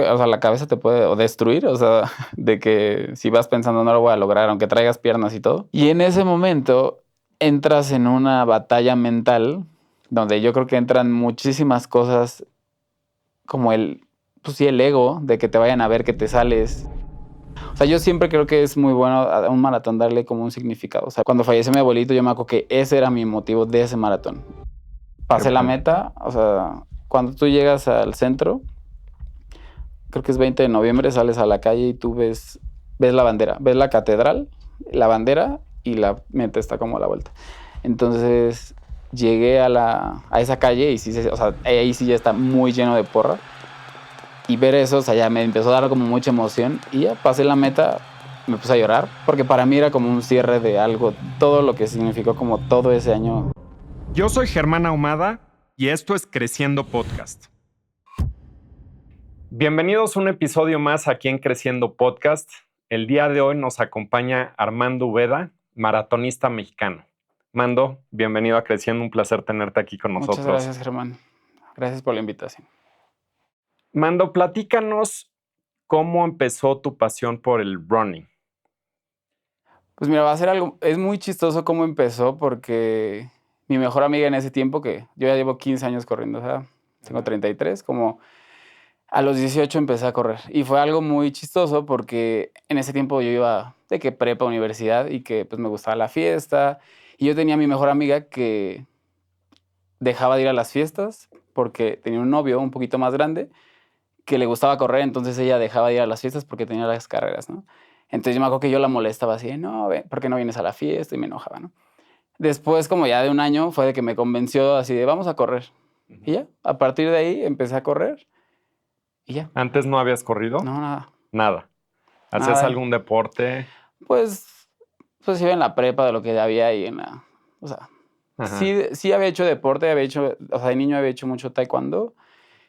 O sea, la cabeza te puede o destruir, o sea, de que si vas pensando no lo voy a lograr, aunque traigas piernas y todo. Y en ese momento entras en una batalla mental donde yo creo que entran muchísimas cosas como pues sí, el ego, de que te vayan a ver que te sales. O sea, yo siempre creo que es muy bueno a un maratón darle como un significado. O sea, cuando falleció mi abuelito, yo me acuerdo que ese era mi motivo de ese maratón. Pasé la meta, o sea, cuando tú llegas al centro, creo que es 20 de noviembre, sales a la calle y tú ves la bandera, ves la catedral, la bandera y la meta está como a la vuelta. Entonces llegué a esa calle y sí, o sea, ahí sí ya está muy lleno de porra. Y ver eso, o sea, ya me empezó a dar como mucha emoción y ya pasé la meta, me puse a llorar, porque para mí era como un cierre de algo, todo lo que significó como todo ese año. Yo soy Germán Ahumada y esto es Creciendo Podcast. Bienvenidos a un episodio más aquí en Creciendo Podcast. El día de hoy nos acompaña Armando Ubeda, maratonista mexicano. Mando, bienvenido a Creciendo, un placer tenerte aquí con nosotros. Muchas gracias, Germán. Gracias por la invitación. Mando, platícanos cómo empezó tu pasión por el running. Pues mira, va a ser algo, es muy chistoso cómo empezó porque mi mejor amiga en ese tiempo, que yo ya llevo 15 años corriendo, o sea, tengo 33, como a los 18 empecé a correr. Y fue algo muy chistoso porque en ese tiempo yo iba de que prepa, universidad y que pues me gustaba la fiesta. Y yo tenía a mi mejor amiga que dejaba de ir a las fiestas porque tenía un novio un poquito más grande que le gustaba correr, entonces ella dejaba de ir a las fiestas porque tenía las carreras, ¿no? Entonces yo me acuerdo que yo la molestaba así, no, ¿por qué no vienes a la fiesta? Y me enojaba, ¿no? Después, como ya de un año, fue de que me convenció así de, vamos a correr. Y ya, a partir de ahí empecé a correr y ya. ¿Antes no habías corrido? No, nada. Nada. ¿Hacías Nada. algún deporte? Pues iba en la prepa de lo que había ahí en la, o sea, sí había hecho deporte, o sea, de niño había hecho mucho taekwondo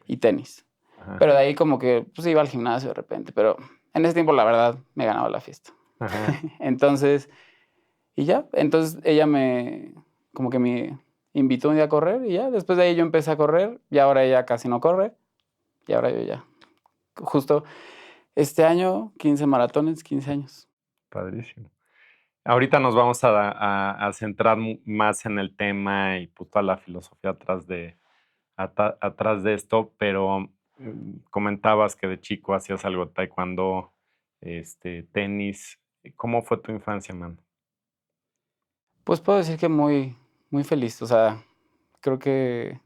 y tenis. Ajá. Pero de ahí como que pues iba al gimnasio de repente, pero en ese tiempo la verdad me ganaba la fiesta. Ajá. Entonces, y ya, entonces ella como que me invitó un día a correr y ya, después de ahí yo empecé a correr y ahora ella casi no corre y ahora yo ya, justo este año 15 maratones, 15 años. Padrísimo. Ahorita nos vamos a centrar más en el tema y pues toda la filosofía atrás de esto, pero comentabas que de chico hacías algo de taekwondo, tenis. ¿Cómo fue tu infancia, man? Pues puedo decir que muy, muy feliz, o sea, creo que,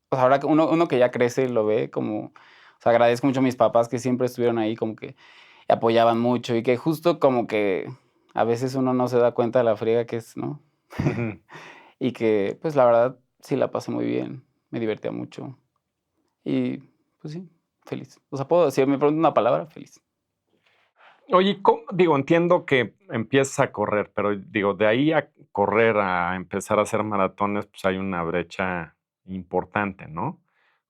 o sea, ahora que uno que ya crece lo ve como, o sea, agradezco mucho a mis papás que siempre estuvieron ahí, como que apoyaban mucho y que justo como que a veces uno no se da cuenta de la friega que es, ¿no? Ujú. Y que, pues, la verdad, sí la pasé muy bien, me divertía mucho y, pues sí, feliz. O sea, puedo decir, me preguntan una palabra, feliz. Oye, digo, entiendo que empiezas a correr, pero digo, de ahí a correr a empezar a hacer maratones, pues hay una brecha importante, ¿no?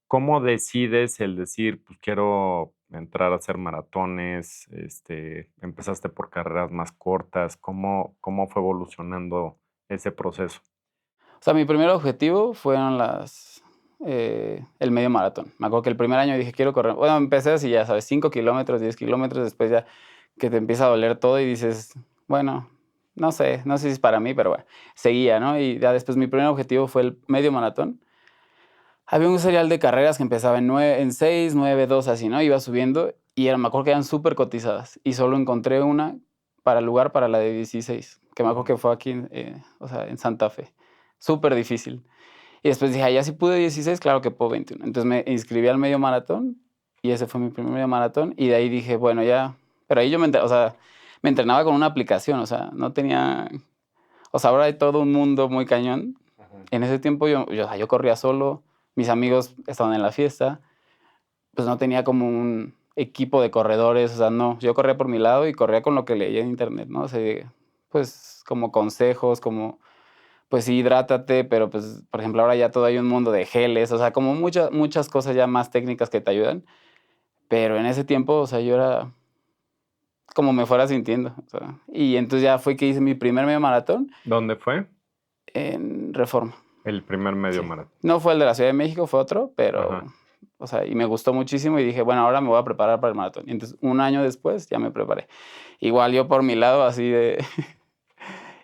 ¿Cómo decides el decir, pues quiero entrar a hacer maratones? ¿Empezaste por carreras más cortas? ¿Cómo fue evolucionando ese proceso? O sea, mi primer objetivo fueron el medio maratón. Me acuerdo que el primer año dije, quiero correr. Bueno, empecé así, ya sabes, 5 kilómetros, 10 kilómetros, después ya que te empieza a doler todo y dices, bueno, no sé si es para mí, pero bueno, seguía, ¿no? Y ya después mi primer objetivo fue el medio maratón. Había un serial de carreras que empezaba en 6, 9, 2, así, ¿no? Iba subiendo y me acuerdo que eran súper cotizadas y solo encontré una para el lugar para la de 16, que me acuerdo que fue aquí, o sea, en Santa Fe. Súper difícil. Y después dije, ya si pude 16, claro que puedo 21. Entonces me inscribí al medio maratón y ese fue mi primer medio maratón y de ahí dije, bueno, ya, pero ahí yo o sea, me entrenaba con una aplicación, o sea, no tenía, o sea, ahora hay todo un mundo muy cañón. Ajá. En ese tiempo o sea, yo corría solo, mis amigos estaban en la fiesta, pues no tenía como un equipo de corredores, o sea, no, yo corría por mi lado y corría con lo que leía en internet, ¿no? O sea, pues como consejos, como pues sí, hidrátate, pero pues, por ejemplo, ahora ya todo hay un mundo de geles, o sea, como muchas cosas ya más técnicas que te ayudan, pero en ese tiempo, o sea, yo era como me fuera sintiendo, o sea, y entonces ya fue que hice mi primer medio maratón ¿Dónde fue en Reforma. el primer medio Sí. maratón? No fue el de la Ciudad de México, fue otro, pero, Ajá. O sea, y me gustó muchísimo y dije, bueno, ahora me voy a preparar para el maratón. Y entonces, un año después ya me preparé. Igual yo por mi lado, así de...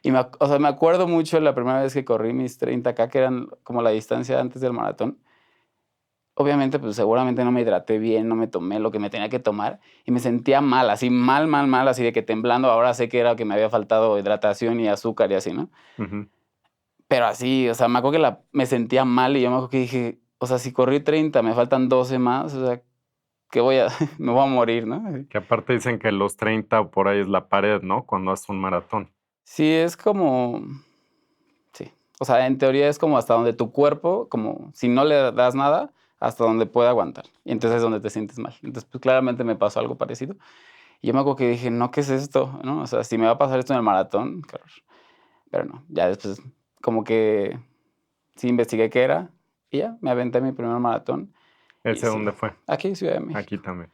Y o sea, me acuerdo mucho la primera vez que corrí mis 30K, que eran como la distancia antes del maratón. Obviamente, pues seguramente no me hidraté bien, no me tomé lo que me tenía que tomar y me sentía mal, así mal, mal, mal, así de que temblando. Ahora sé que era que me había faltado hidratación y azúcar y así, ¿no? Ujú. Pero así, o sea, me acuerdo que me sentía mal y yo me acuerdo que dije, o sea, si corrí 30, me faltan 12 más, o sea, ¿qué voy a, me voy a morir, ¿no? Que aparte dicen que los 30 o por ahí es la pared, ¿no? Cuando haces un maratón. Sí, es como, sí, o sea, en teoría es como hasta donde tu cuerpo, como si no le das nada, hasta donde puede aguantar. Y entonces es donde te sientes mal. Entonces, pues claramente me pasó algo parecido. Y yo me acuerdo que dije, no, ¿qué es esto? ¿No? O sea, si me va a pasar esto en el maratón, qué horror. Pero no, ya después como que sí investigué qué era y ya, me aventé mi primer maratón. Y ¿Ese sí, dónde fue? aquí, Ciudad de México. Aquí también.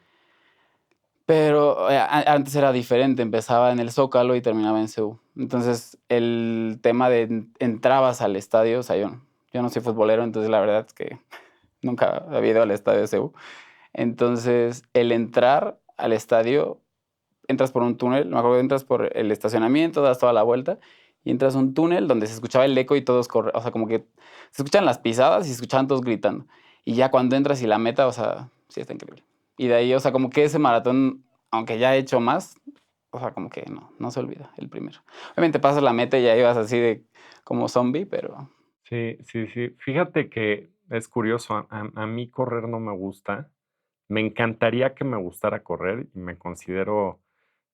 Pero antes era diferente, empezaba en el Zócalo y terminaba en CU. Entonces, el tema de entrabas al estadio, o sea, yo no soy futbolero, entonces la verdad es que nunca había ido al estadio de CU. Entonces, el entrar al estadio, entras por un túnel, me acuerdo que entras por el estacionamiento, das toda la vuelta y entras a un túnel donde se escuchaba el eco y todos corren, o sea, como que se escuchan las pisadas y se escuchaban todos gritando. Y ya cuando entras y la meta, o sea, sí está increíble. Y de ahí, o sea, como que ese maratón, aunque ya he hecho más, o sea, como que no se olvida el primero. Obviamente pasas la meta y ya ibas así de como zombie, pero Sí, sí, sí. Fíjate que es curioso, a mí correr no me gusta. Me encantaría que me gustara correr y me considero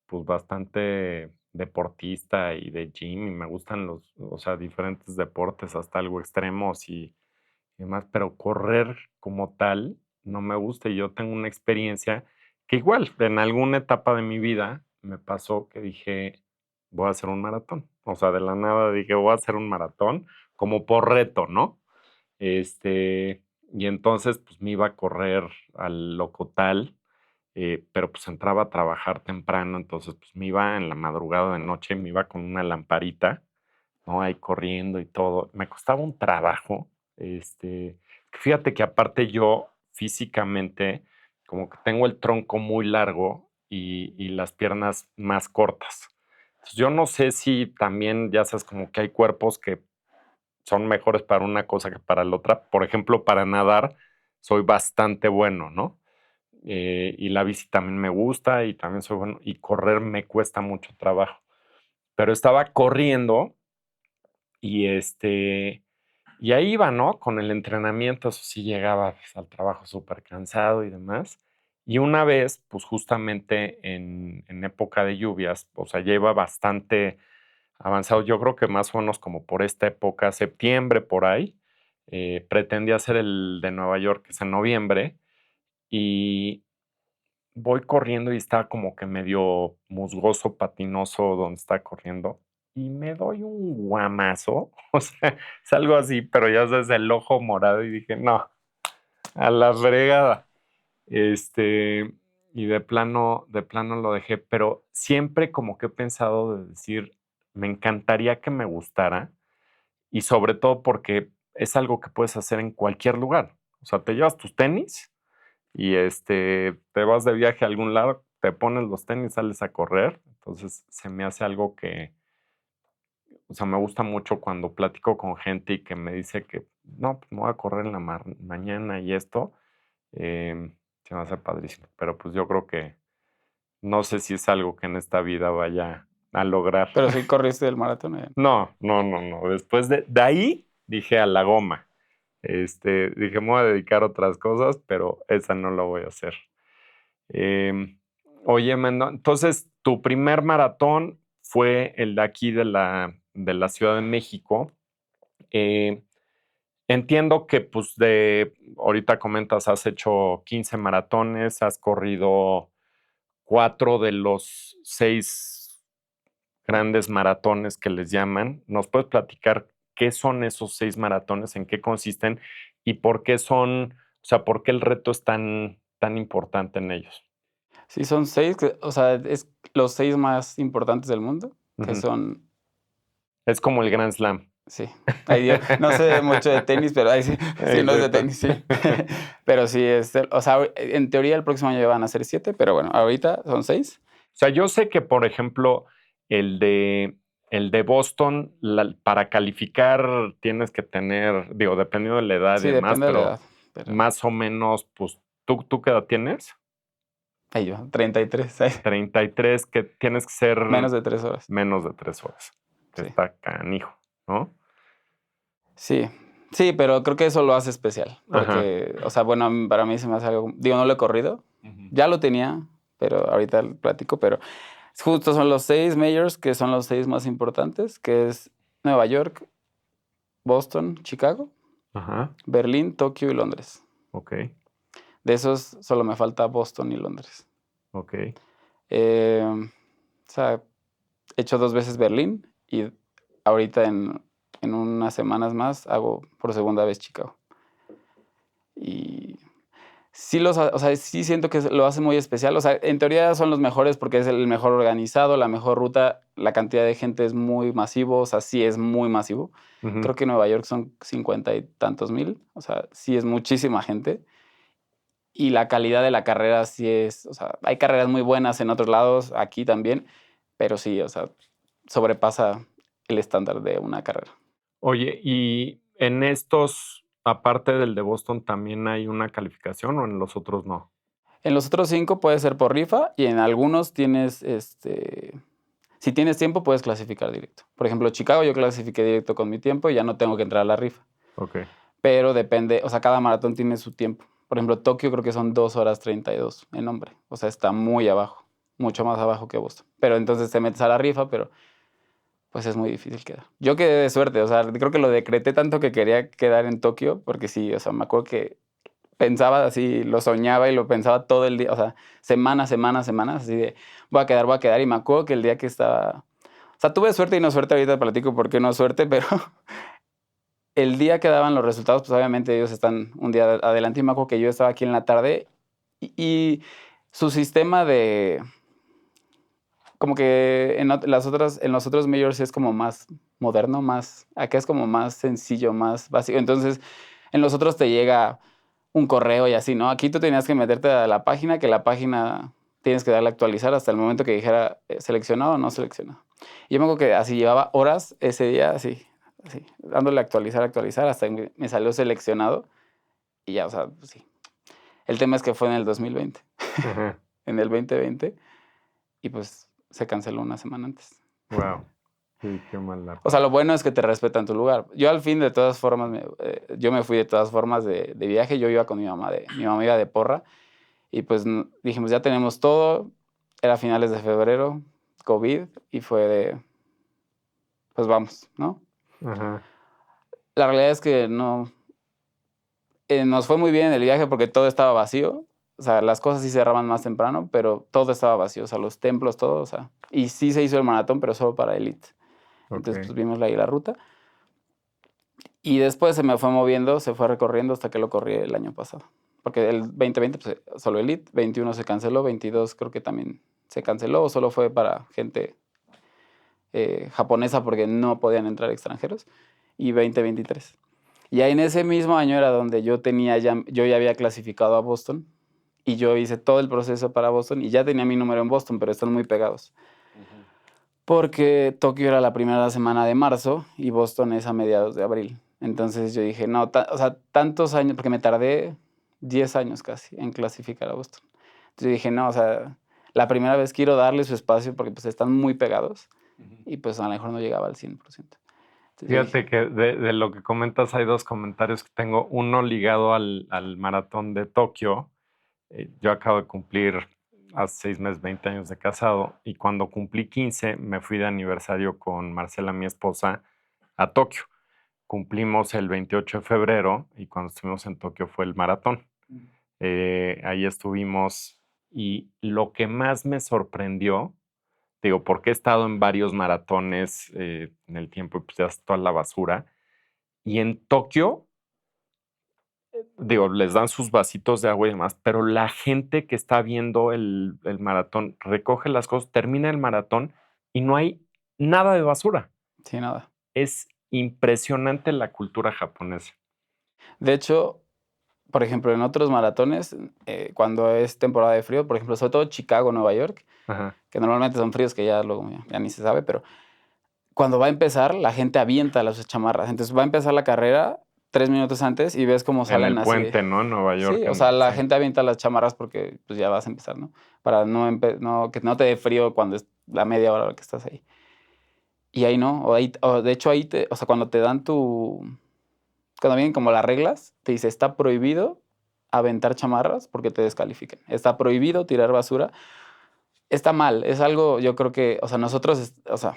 pues bastante deportista y de gym y me gustan los, o sea, diferentes deportes, hasta algo extremos y demás, pero correr como tal no me gusta y yo tengo una experiencia que igual en alguna etapa de mi vida me pasó que dije, voy a hacer un maratón. O sea, de la nada dije, voy a hacer un maratón como por reto, ¿no? Y entonces pues me iba a correr al Locotal, pero pues entraba a trabajar temprano, entonces pues me iba en la madrugada de noche, me iba con una lamparita, ¿no? Ahí corriendo y todo. Me costaba un trabajo, fíjate que aparte yo físicamente como que tengo el tronco muy largo y las piernas más cortas. Entonces, yo no sé si también, ya sabes, como que hay cuerpos que son mejores para una cosa que para la otra. Por ejemplo, para nadar soy bastante bueno, ¿no? Y la bici también me gusta y también soy bueno. Y correr me cuesta mucho trabajo. Pero estaba corriendo y y ahí iba, ¿no? Con el entrenamiento, eso sí llegaba pues, al trabajo súper cansado y demás. Y una vez, pues justamente en época de lluvias, o sea, ya iba bastante avanzado. Yo creo que más o menos como por esta época, septiembre por ahí, pretendía hacer el de Nueva York, que es en noviembre, y voy corriendo y está como que medio musgoso, patinoso donde está corriendo, y me doy un guamazo, o sea, es algo así, pero ya desde el ojo morado y dije, no, a la fregada. Este, y de plano lo dejé, pero siempre como que he pensado de decir, me encantaría que me gustara y sobre todo porque es algo que puedes hacer en cualquier lugar. O sea, te llevas tus tenis y te vas de viaje a algún lado, te pones los tenis, sales a correr. Entonces se me hace algo que, o sea, me gusta mucho cuando platico con gente y que me dice que no, pues me voy a correr en la mañana y esto, se me hace padrísimo. Pero pues yo creo que no sé si es algo que en esta vida vaya a lograr. pero sí corriste el maratón. No, no, no, no. Después de ahí dije a la goma. Dije, me voy a dedicar a otras cosas, pero esa no lo voy a hacer. Em, Oye, Mendo, entonces tu primer maratón fue el de aquí de la Ciudad de México. Eh, Entiendo que, pues, ahorita comentas, has hecho 15 maratones, has corrido 4 de los 6 grandes maratones que les llaman. ¿Nos puedes platicar qué son esos 6 maratones, en qué consisten y por qué son, o sea, por qué el reto es tan importante en ellos? Sí, son 6, o sea, es los 6 más importantes del mundo, que Ujú. son Es como el Grand Slam. Sí. Ahí yo no sé mucho de tenis, pero ahí sí, sí, no es de Exacto. tenis, sí. Pero sí, o sea, en teoría el próximo año ya van a ser 7, pero bueno, ahorita son 6. O sea, yo sé que, por ejemplo, el de, el de Boston, para calificar tienes que tener, digo, dependiendo de la edad y Sí, demás, depende de la pero edad, pero más o menos, pues, ¿tú qué edad tienes? ahí yo, 33, ahí, 33, que tienes que ser menos de 3 horas. menos de 3 horas. Sí. Está canijo, ¿no? Sí, sí, pero creo que eso lo hace especial, Ajá. porque, o sea, bueno, para mí se me hace algo, digo, no lo he corrido, Ujú. ya lo tenía, pero ahorita lo platico, pero justo son los 6 majors, que son los 6 más importantes, que es Nueva York, Boston, Chicago, Ajá. Berlín, Tokio y Londres. Ok. De esos solo me falta Boston y Londres. Ok. O sea, he hecho 2 veces Berlín y ahorita en unas semanas más hago por segunda vez Chicago. Y sí o sea, sí siento que lo hace muy especial. O sea, en teoría son los mejores porque es el mejor organizado, la mejor ruta, la cantidad de gente es muy masivo, o sea, sí es muy masivo. Ujú. Creo que Nueva York son 50 y tantos mil, o sea, sí es muchísima gente. Y la calidad de la carrera sí es, o sea, hay carreras muy buenas en otros lados, aquí también, pero sí, o sea, sobrepasa el estándar de una carrera. Oye, y en estos, aparte del de Boston, ¿también hay una calificación o en los otros no? En los otros 5 puede ser por rifa y en algunos tienes, si tienes tiempo puedes clasificar directo. Por ejemplo, Chicago yo clasifiqué directo con mi tiempo y ya no tengo que entrar a la rifa, Ok. pero depende, o sea, cada maratón tiene su tiempo. Por ejemplo, Tokio creo que son 2 horas 32 en hombre, o sea, está muy abajo, mucho más abajo que Boston. Pero entonces te metes a la rifa, pero pues es muy difícil quedar. Yo quedé de suerte, o sea, creo que lo decreté tanto que quería quedar en Tokio, porque sí, o sea, me acuerdo que pensaba así, lo soñaba y lo pensaba todo el día, o sea, semanas, semanas, semanas, así de voy a quedar, y me acuerdo que el día que estaba, o sea, tuve suerte y no suerte, ahorita te platico por qué no suerte, pero el día que daban los resultados, pues obviamente ellos están un día adelante y me acuerdo que yo estaba aquí en la tarde y su sistema de, como que en los otros majors es como más moderno, más, acá es como más sencillo, más básico. Entonces, en los otros te llega un correo y así, ¿no? Aquí tú tenías que meterte a la página, que la página tienes que darle a actualizar hasta el momento que dijera seleccionado o no seleccionado. Y yo me acuerdo que así llevaba horas ese día, así, dándole a actualizar, hasta que me salió seleccionado y ya, o sea, pues sí. El tema es que fue en el 2020, Ajá. en el 2020, y pues se canceló una semana antes. Wow. Sí, qué mal la O sea, paz. lo bueno es que te respetan tu lugar. Yo al fin, de todas formas, yo me fui de todas formas de viaje. Yo iba con mi mamá iba de porra. Y pues dijimos, ya tenemos todo. Era finales de febrero, COVID, y fue de, pues vamos, ¿no? Ajá. La realidad es que no, nos fue muy bien en el viaje porque todo estaba vacío. O sea, las cosas sí cerraban más temprano, pero todo estaba vacío. O sea, los templos, todo, o sea. Y sí se hizo el maratón, pero solo para élite. Entonces, Ok. pues vimos ahí la ruta. Y después se me fue moviendo, se fue recorriendo hasta que lo corrí el año pasado. Porque el 2020 pues, solo Elite, 21 se canceló, 22 creo que también se canceló, o solo fue para gente japonesa porque no podían entrar extranjeros, y 2023. Y ahí en ese mismo año era donde yo ya había clasificado a Boston, y yo hice todo el proceso para Boston, y ya tenía mi número en Boston, pero están muy pegados. Ujú. Porque Tokio era la primera semana de marzo y Boston es a mediados de abril. Entonces yo dije, no, o sea, tantos años, porque me tardé 10 años casi en clasificar a Boston. Entonces yo dije, no, o sea, la primera vez quiero darle su espacio porque pues están muy pegados Ujú. y pues a lo mejor no llegaba al 100%. Entonces yo dije, Fíjate que de lo que comentas hay dos comentarios que tengo. Uno ligado al maratón de Tokio. Yo acabo de cumplir hace 6 meses, 20 años de casado, y cuando cumplí 15 me fui de aniversario con Marcela, mi esposa, a Tokio. Cumplimos el 28 de febrero y cuando estuvimos en Tokio fue el maratón. Ahí estuvimos y lo que más me sorprendió, digo, porque he estado en varios maratones en el tiempo y pues ya es toda la basura, y en Tokio digo, les dan sus vasitos de agua y demás, pero la gente que está viendo el maratón recoge las cosas, termina el maratón y no hay nada de basura. sí, nada. Es impresionante la cultura japonesa. De hecho, por ejemplo, en otros maratones, cuando es temporada de frío, por ejemplo, sobre todo Chicago, Nueva York, Ajá. que normalmente son fríos que ya luego ya ni se sabe, pero cuando va a empezar, la gente avienta las chamarras. Entonces, va a empezar la carrera 3 minutos antes y ves cómo En salen el así. puente, ¿no? En Nueva York. Sí, o sea, la Sí. gente avienta las chamarras porque, pues, ya vas a empezar, ¿no? Para que no te dé frío cuando es la media hora que estás ahí. Y ahí no, o de hecho, ahí o sea, cuando vienen como las reglas, te dice: "Está prohibido aventar chamarras porque te descalifican. Está prohibido tirar basura". Está mal, es algo, yo creo que, o sea, nosotros, o sea,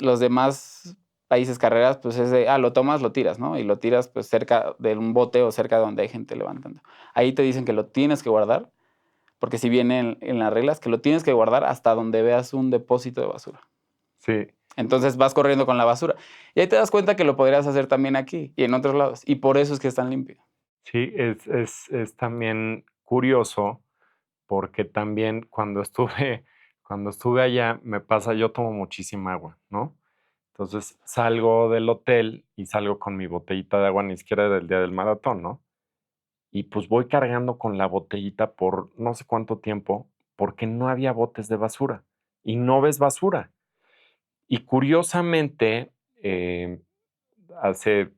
los demás países, carreras, pues es de, lo tomas, lo tiras, ¿no? Y lo tiras, pues, cerca de un bote o cerca de donde hay gente levantando. Ahí te dicen que lo tienes que guardar, porque si viene en las reglas, que lo tienes que guardar hasta donde veas un depósito de basura. Sí, Entonces vas corriendo con la basura. Y ahí te das cuenta que lo podrías hacer también aquí y en otros lados. Y por eso es que es tan limpio. sí, es también curioso porque también cuando estuve allá, me pasa, yo tomo muchísima agua, ¿no? Entonces salgo del hotel y salgo con mi botellita de agua, ni siquiera del día del maratón, ¿no? Y pues voy cargando con la botellita por no sé cuánto tiempo, porque no había botes de basura y no ves basura. Y curiosamente, hace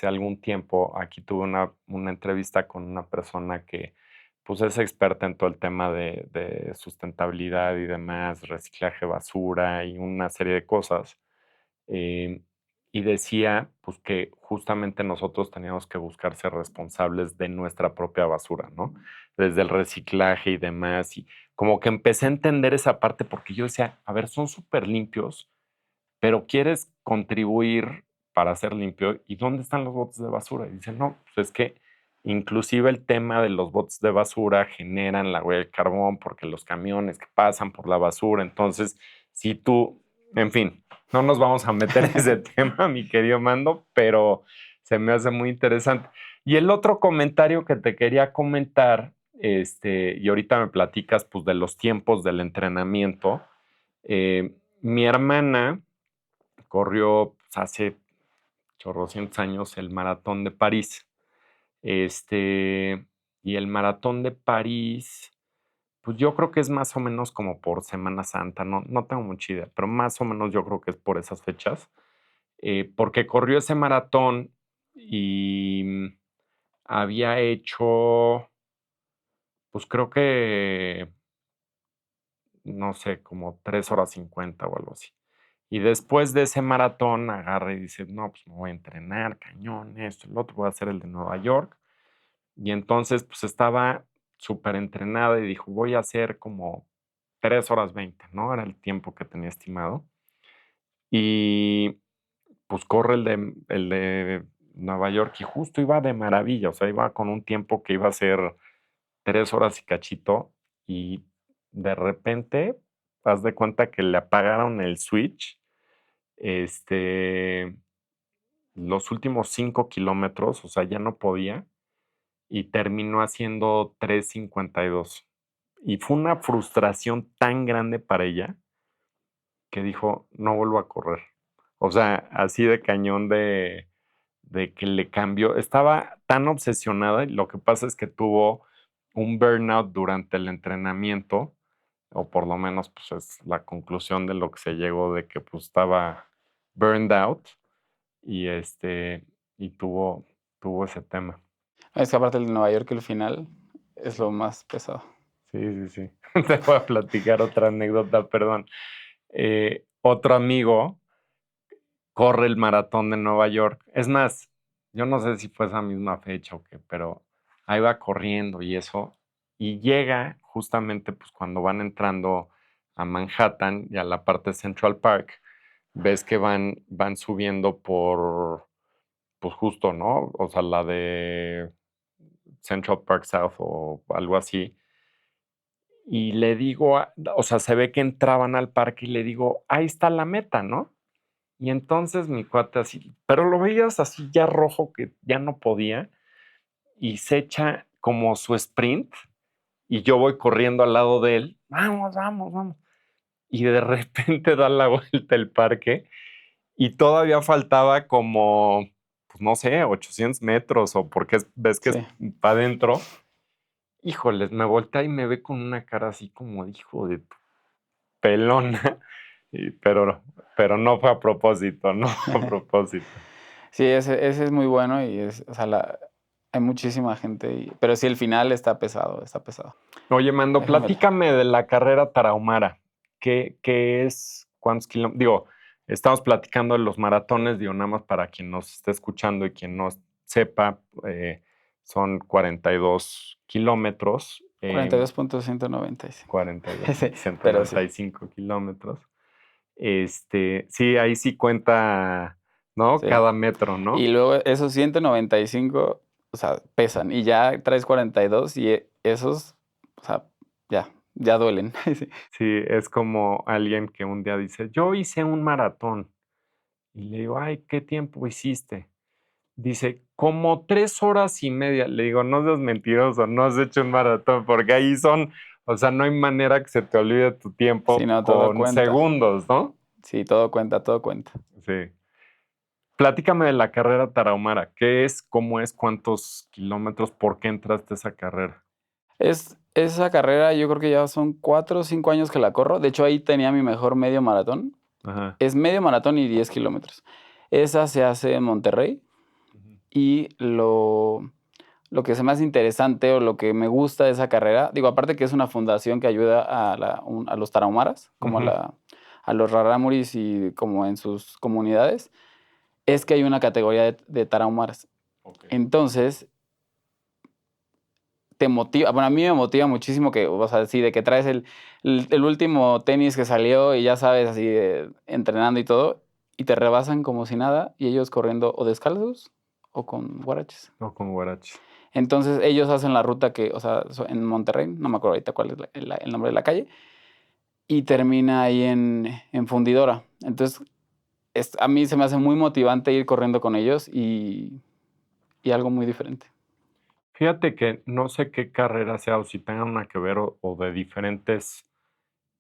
algún tiempo aquí tuve una entrevista con una persona que pues es experta en todo el tema de sustentabilidad y demás, reciclaje de basura y una serie de cosas. em, y decía pues que justamente nosotros teníamos que buscar ser responsables de nuestra propia basura, ¿no? Desde el reciclaje y demás. Y como que empecé a entender esa parte porque yo decía, a ver, son súper limpios, pero quieres contribuir para ser limpio, ¿y dónde están los botes de basura? Y dicen, no, pues es que inclusive el tema de los botes de basura generan la huella de carbón porque los camiones que pasan por la basura, entonces, si tú, en fin, no nos vamos a meter en ese tema, mi querido Mando, pero se me hace muy interesante. Y el otro comentario que te quería comentar, y ahorita me platicas, pues, de los tiempos del entrenamiento. Mi hermana corrió pues, hace chorrocientos años el maratón de París. Y el maratón de París, pues yo creo que es más o menos como por Semana Santa, no tengo mucha idea, pero más o menos yo creo que es por esas fechas, porque corrió ese maratón y había hecho, pues creo que, no sé, como 3 horas 50 o algo así. Y después de ese maratón agarra y dice, no, pues me voy a entrenar, cañón, esto, el otro, voy a hacer el de Nueva York. Y entonces, pues estaba súper entrenada y dijo, voy a hacer como 3 horas 20, ¿no? Era el tiempo que tenía estimado. Y pues corre el de Nueva York y justo iba de maravilla, o sea, iba con un tiempo que iba a ser 3 horas y cachito y de repente, haz de cuenta que le apagaron el switch. este, los últimos 5 kilómetros, o sea, ya no podía, y terminó haciendo 3:52. Y fue una frustración tan grande para ella que dijo: "No vuelvo a correr". O sea, así de cañón de que le cambió. Estaba tan obsesionada, y lo que pasa es que tuvo un burnout durante el entrenamiento, o por lo menos, pues, es la conclusión de lo que se llegó, de que, pues, estaba burned out. Y, y tuvo ese tema. Es que aparte el de Nueva York, el final es lo más pesado. Sí, sí, sí. Te voy a platicar otra anécdota, perdón. Otro amigo corre el maratón de Nueva York. Es más, yo no sé si fue esa misma fecha o qué, pero ahí va corriendo y eso, y llega justamente, pues, cuando van entrando a Manhattan y a la parte de Central Park, ves que van subiendo por, pues, justo, ¿no? O sea, la de Central Park South o algo así. Y le digo, o sea, se ve que entraban al parque y le digo, ahí está la meta, ¿no? Y entonces mi cuate así, pero lo veías así ya rojo que ya no podía y se echa como su sprint y yo voy corriendo al lado de él, vamos, vamos, vamos. Y de repente da la vuelta el parque y todavía faltaba como, pues no sé, 800 metros o porque ves que es Sí. para adentro. Híjoles, me voltea y me ve con una cara así como de hijo de tu pelona. Pero no fue a propósito, no fue a propósito. Sí, ese es muy bueno y o sea, hay muchísima gente, pero sí, el final está pesado, está pesado. Oye, Mando, Déjame. platícame de la carrera tarahumara. ¿Qué es? ¿Cuántos kilómetros? Digo, estamos platicando de los maratones, digo, nada más para quien nos esté escuchando y quien no sepa, son 42 kilómetros, 42.195. 42, Sí, ciento pero sí. noventa y cinco kilómetros. Sí, ahí sí cuenta, ¿no? Sí. Cada metro, ¿no? Y luego esos 195, o sea, pesan. Y ya traes 42 y esos, o sea, ya duelen. Sí. Sí, es como alguien que un día dice, yo hice un maratón. Y le digo, ay, ¿qué tiempo hiciste? Dice, como 3 horas y media. Le digo, no seas mentiroso, no has hecho un maratón, porque ahí son, o sea, no hay manera que se te olvide tu Sí, tiempo no, todo con cuenta. segundos, ¿no? Sí, todo cuenta, todo cuenta. Sí. Platícame de la carrera tarahumara. ¿Qué es? ¿Cómo es? ¿Cuántos kilómetros? ¿Por qué entraste a esa carrera? Esa carrera yo creo que ya son 4 o 5 años que la corro. De hecho, ahí tenía mi mejor medio maratón. Ajá. Es medio maratón y 10 kilómetros. Esa se hace en Monterrey Ujú, y lo que es más interesante o lo que me gusta de esa carrera, digo, aparte que es una fundación que ayuda a los tarahumaras, como ujú. a los rarámuris y como en sus comunidades, es que hay una categoría de tarahumaras. Ok. Entonces, te motiva, bueno, a mí me motiva muchísimo que, o sea, sí, de que traes el último tenis que salió y ya sabes, así, entrenando y todo, y te rebasan como si nada, y ellos corriendo o descalzos o con guaraches. No con guaraches. Entonces, ellos hacen la ruta que, o sea, en Monterrey, no me acuerdo ahorita cuál es el nombre de la calle, y termina ahí en Fundidora. Entonces, a mí se me hace muy motivante ir corriendo con ellos y algo muy diferente. Fíjate que no sé qué carrera sea o si tengan una que ver o de diferentes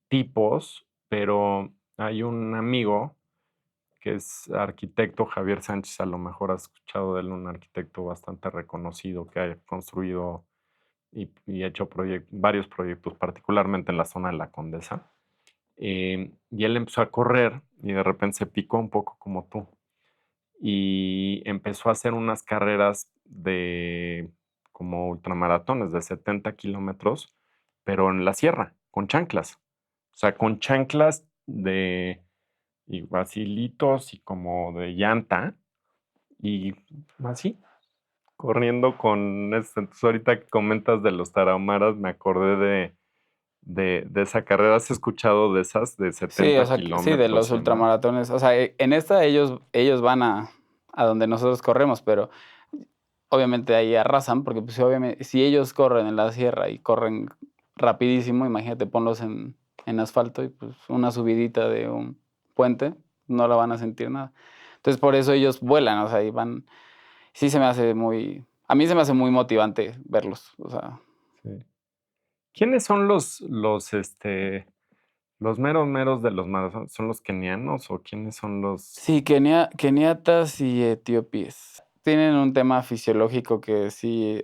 tipos, pero hay un amigo que es arquitecto, Javier Sánchez, a lo mejor has escuchado de él, un arquitecto bastante reconocido que ha construido y hecho varios proyectos, particularmente en la zona de la Condesa. Y él empezó a correr y de repente se picó un poco como tú y empezó a hacer unas carreras de como ultramaratones de 70 kilómetros, pero en la sierra, con chanclas. O sea, con chanclas de y vacilitos y como de llanta y así, corriendo con esto. Entonces, ahorita que comentas de los tarahumaras, me acordé de esa carrera. ¿Has escuchado de esas de Sí, o 70 sea, sí, de los kilómetros y más? ultramaratones. O sea, en esta ellos van a donde nosotros corremos, pero obviamente ahí arrasan, porque pues obviamente si ellos corren en la sierra y corren rapidísimo, imagínate ponlos en asfalto y pues una subidita de un puente, no la van a sentir nada. Entonces por eso ellos vuelan, o sea, y van, sí se me hace a mí se me hace muy motivante verlos, o sea. Sí. ¿Quiénes son los meros meros de los maratones? ¿Son los kenianos o quiénes son los? Sí, keniatas y etíopes. Tienen un tema fisiológico que sí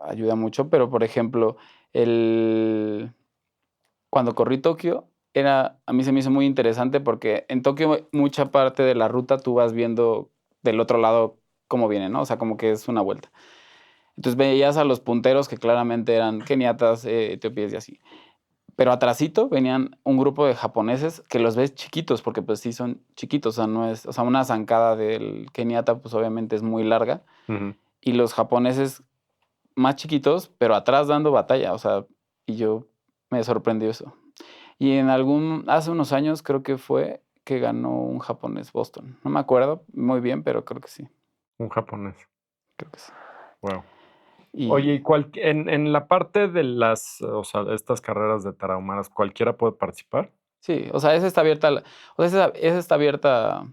ayuda mucho, pero por ejemplo, cuando corrí Tokio, a mí se me hizo muy interesante porque en Tokio mucha parte de la ruta tú vas viendo del otro lado cómo viene, ¿no? O sea, como que es una vuelta. Entonces veías a los punteros que claramente eran keniatas, etíopes y así. Pero atrasito venían un grupo de japoneses que los ves chiquitos, porque pues sí son chiquitos, o sea, no es, o sea, una zancada del keniata pues obviamente es muy larga, Ujú. y los japoneses más chiquitos, pero atrás dando batalla, o sea, y yo me sorprendió eso. Y hace unos años creo que fue que ganó un japonés Boston. No me acuerdo muy bien, pero creo que sí, Un japonés. creo que sí. Wow. Oye, Y ¿y en la parte de las, o sea, de estas carreras de tarahumaras, cualquiera puede participar? sí, o sea, esa está abierta, o sea, esa está abierta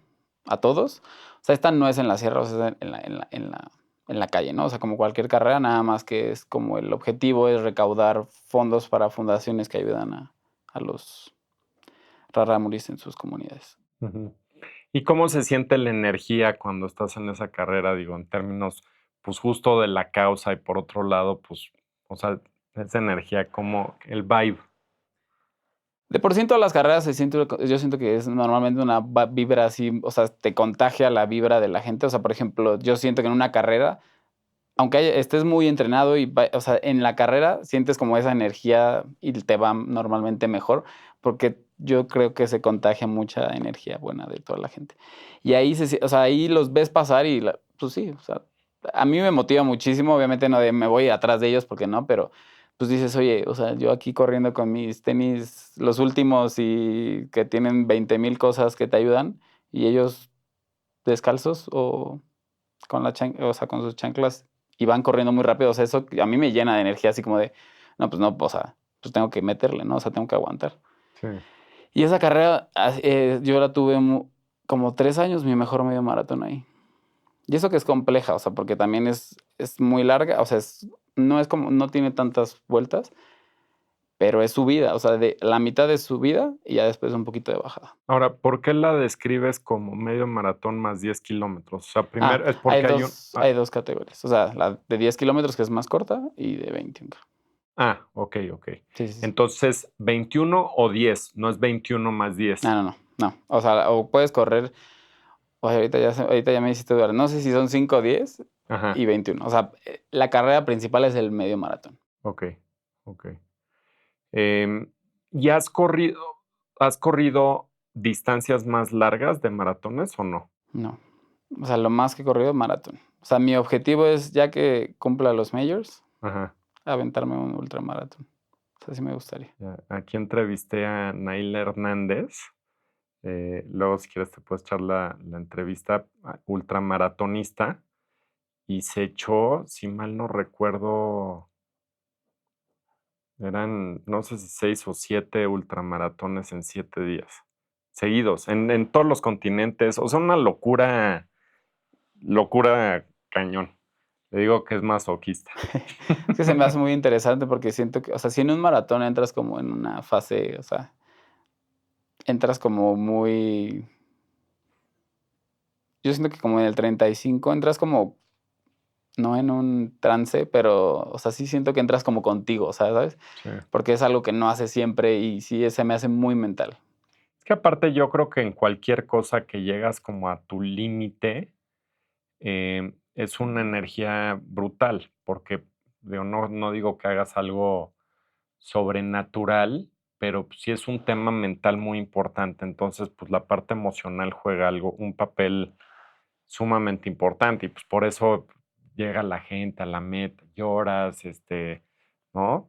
a todos. O sea, esta no es en la sierra, o sea, es en la calle, ¿no? O sea, como cualquier carrera, nada más que es como el objetivo es recaudar fondos para fundaciones que ayudan a los rarámuris en sus comunidades. Ujú. ¿Y cómo se siente la energía cuando estás en esa carrera? Digo, en términos, pues, justo de la causa y por otro lado, pues, o sea, esa energía, como el vibe. De por sí en todas las carreras se siente, yo siento que es normalmente una vibra así, o sea, te contagia la vibra de la gente. O sea, por ejemplo, yo siento que en una carrera, aunque estés muy entrenado y, o sea, en la carrera sientes como esa energía y te va normalmente mejor, porque yo creo que se contagia mucha energía buena de toda la gente. Y ahí, o sea, ahí los ves pasar y, pues sí, o sea, a mí me motiva muchísimo, obviamente no de me voy atrás de ellos porque no, pero pues dices, oye, o sea, yo aquí corriendo con mis tenis, los últimos y que tienen 20,000 cosas que te ayudan y ellos descalzos o con o sea, con sus chanclas y van corriendo muy rápido. O sea, eso a mí me llena de energía, así como de, no, pues no, o sea, pues tengo que meterle, ¿no? O sea, tengo que aguantar. Sí. Y esa carrera, yo la tuve como 3 años, mi mejor medio maratón ahí. Y eso que es compleja, o sea, porque también es muy larga, o sea, no es como, no tiene tantas vueltas, pero es subida, o sea, de la mitad de subida y ya después un poquito de bajada. Ahora, ¿por qué la describes como medio maratón más 10 kilómetros? O sea, Ah, primero es porque hay un hay dos categorías, o sea, la de 10 kilómetros que es más corta y de 21. okey, okey. Sí, sí, sí. Entonces, 21 o 10, no es 21 más 10. No, no, no, no. O sea, o puedes correr, o sea, ahorita ya me hiciste dudar. No sé si son 5, 10 Ajá, y 21. O sea, la carrera principal es el medio maratón. okey, okey. ¿Y has corrido distancias más largas de maratones o no? No. O sea, lo más que he corrido, maratón. O sea, mi objetivo es, ya que cumpla los majors, Ajá. aventarme un ultramaratón. O sea, sí me gustaría. Ya, aquí entrevisté a Naila Hernández, luego si quieres te puedes echar la entrevista, ultramaratonista, y se echó, si mal no recuerdo, eran, no sé si 6 o 7 ultramaratones en 7 días, seguidos, en todos los continentes, o sea, una locura, locura cañón. Le digo que es masoquista. Es que se me hace muy interesante porque siento que, o sea, si en un maratón entras como en una fase, o sea, entras como muy. Yo siento que como en el 35 entras como, no en un trance, pero, o sea, sí siento que entras como contigo, o sea, ¿sabes? Sí. Porque es algo que no haces siempre y sí se me hace muy mental. Es que aparte yo creo que en cualquier cosa que llegas como a tu límite, es una energía brutal, porque digo, no digo que hagas algo sobrenatural, pero sí es un tema mental muy importante. Entonces, pues la parte emocional juega un papel sumamente importante y pues por eso llega la gente a la meta, lloras, ¿no?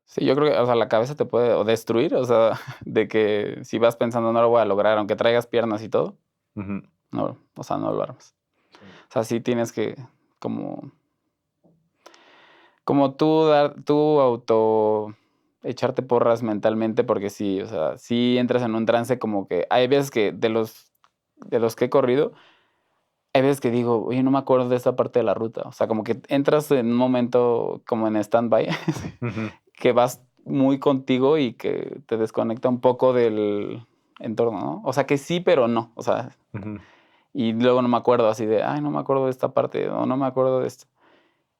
Sí, yo creo que, o sea, la cabeza te puede o destruir, o sea, de que si vas pensando no lo voy a lograr, aunque traigas piernas y todo, Ujú, no, o sea, no lo armas. sí, O sea, sí tienes que como, como tú auto echarte porras mentalmente, porque sí, o sea, sí entras en un trance como que hay veces que de los que he corrido, hay veces que digo: "Oye, no me acuerdo de esta parte de la ruta". O sea, como que entras en un momento como en stand-by, ujú, que vas muy contigo y que te desconecta un poco del entorno, ¿no? O sea, que sí, pero no. O sea, ujú. y luego no me acuerdo así de: "Ay, no me acuerdo de esta parte, o no me acuerdo de esto".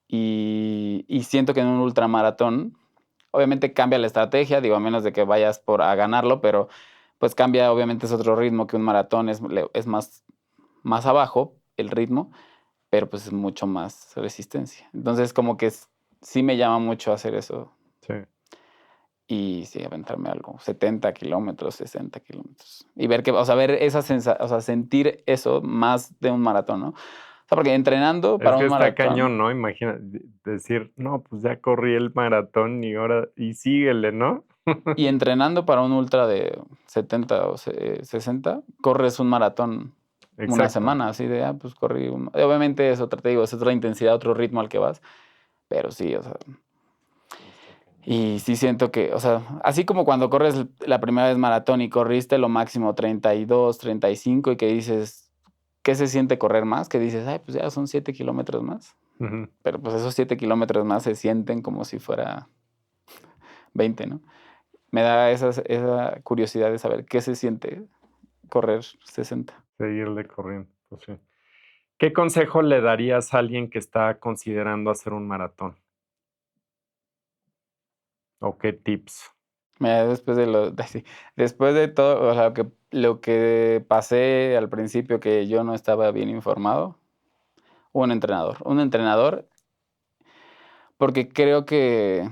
Y siento que en un ultramaratón, obviamente cambia la estrategia, digo, a menos de que vayas a ganarlo, pero, pues, cambia, obviamente es otro ritmo que un maratón, es más abajo el ritmo, pero, pues, es mucho más resistencia. Entonces, como que sí me llama mucho hacer eso Sí. y sí, aventarme algo, 70 kilómetros, 60 kilómetros. Y ver que, o sea, ver esa o sea, sentir eso más de un maratón, ¿no? O sea, porque entrenando Es para que un está maratón cañón, ¿no? Imagina decir: "No, pues ya corrí el maratón y ahora y síguele", ¿no? y entrenando para un ultra de 70 o 60, corres un maratón una Exacto. semana, así de, pues corrí obviamente es otra, te digo, es otra intensidad, otro ritmo al que vas, pero sí, o sea, Sí, está cañón. y sí siento que, o sea, así como cuando corres la primera vez maratón y corriste lo máximo 32, 35 y que dices, ¿qué se siente correr más? Que dices, ay, pues ya son 7 kilómetros más, Ujú. pero pues esos 7 kilómetros más se sienten como si fuera 20, ¿no? Me da esa curiosidad de saber qué se siente correr 60. seguirle corriendo, pues sí. ¿Qué consejo le darías a alguien que está considerando hacer un maratón? ¿O qué tips? Mira, sí, después de todo, o sea, lo que pasé al principio, que yo no estaba bien informado, un entrenador, porque creo que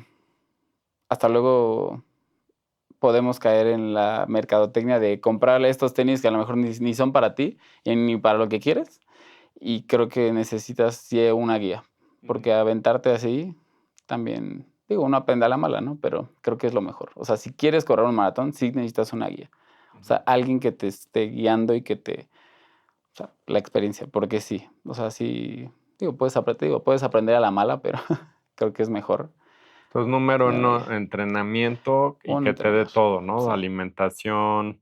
hasta luego podemos caer en la mercadotecnia de comprarle estos tenis que a lo mejor ni son para ti y ni para lo que quieres, y creo que necesitas sí una guía, porque aventarte así también, digo, uno aprende a la mala, ¿no? Pero creo que es lo mejor. O sea, si quieres correr un maratón, sí necesitas una guía. O sea, alguien que te esté guiando y o sea, la experiencia, porque sí, o sea, sí, puedes aprender a la mala, pero creo que es mejor Entonces, número tener una 1, guía. entrenamiento y Un que te dé entrenador, todo, ¿no? sí, Alimentación,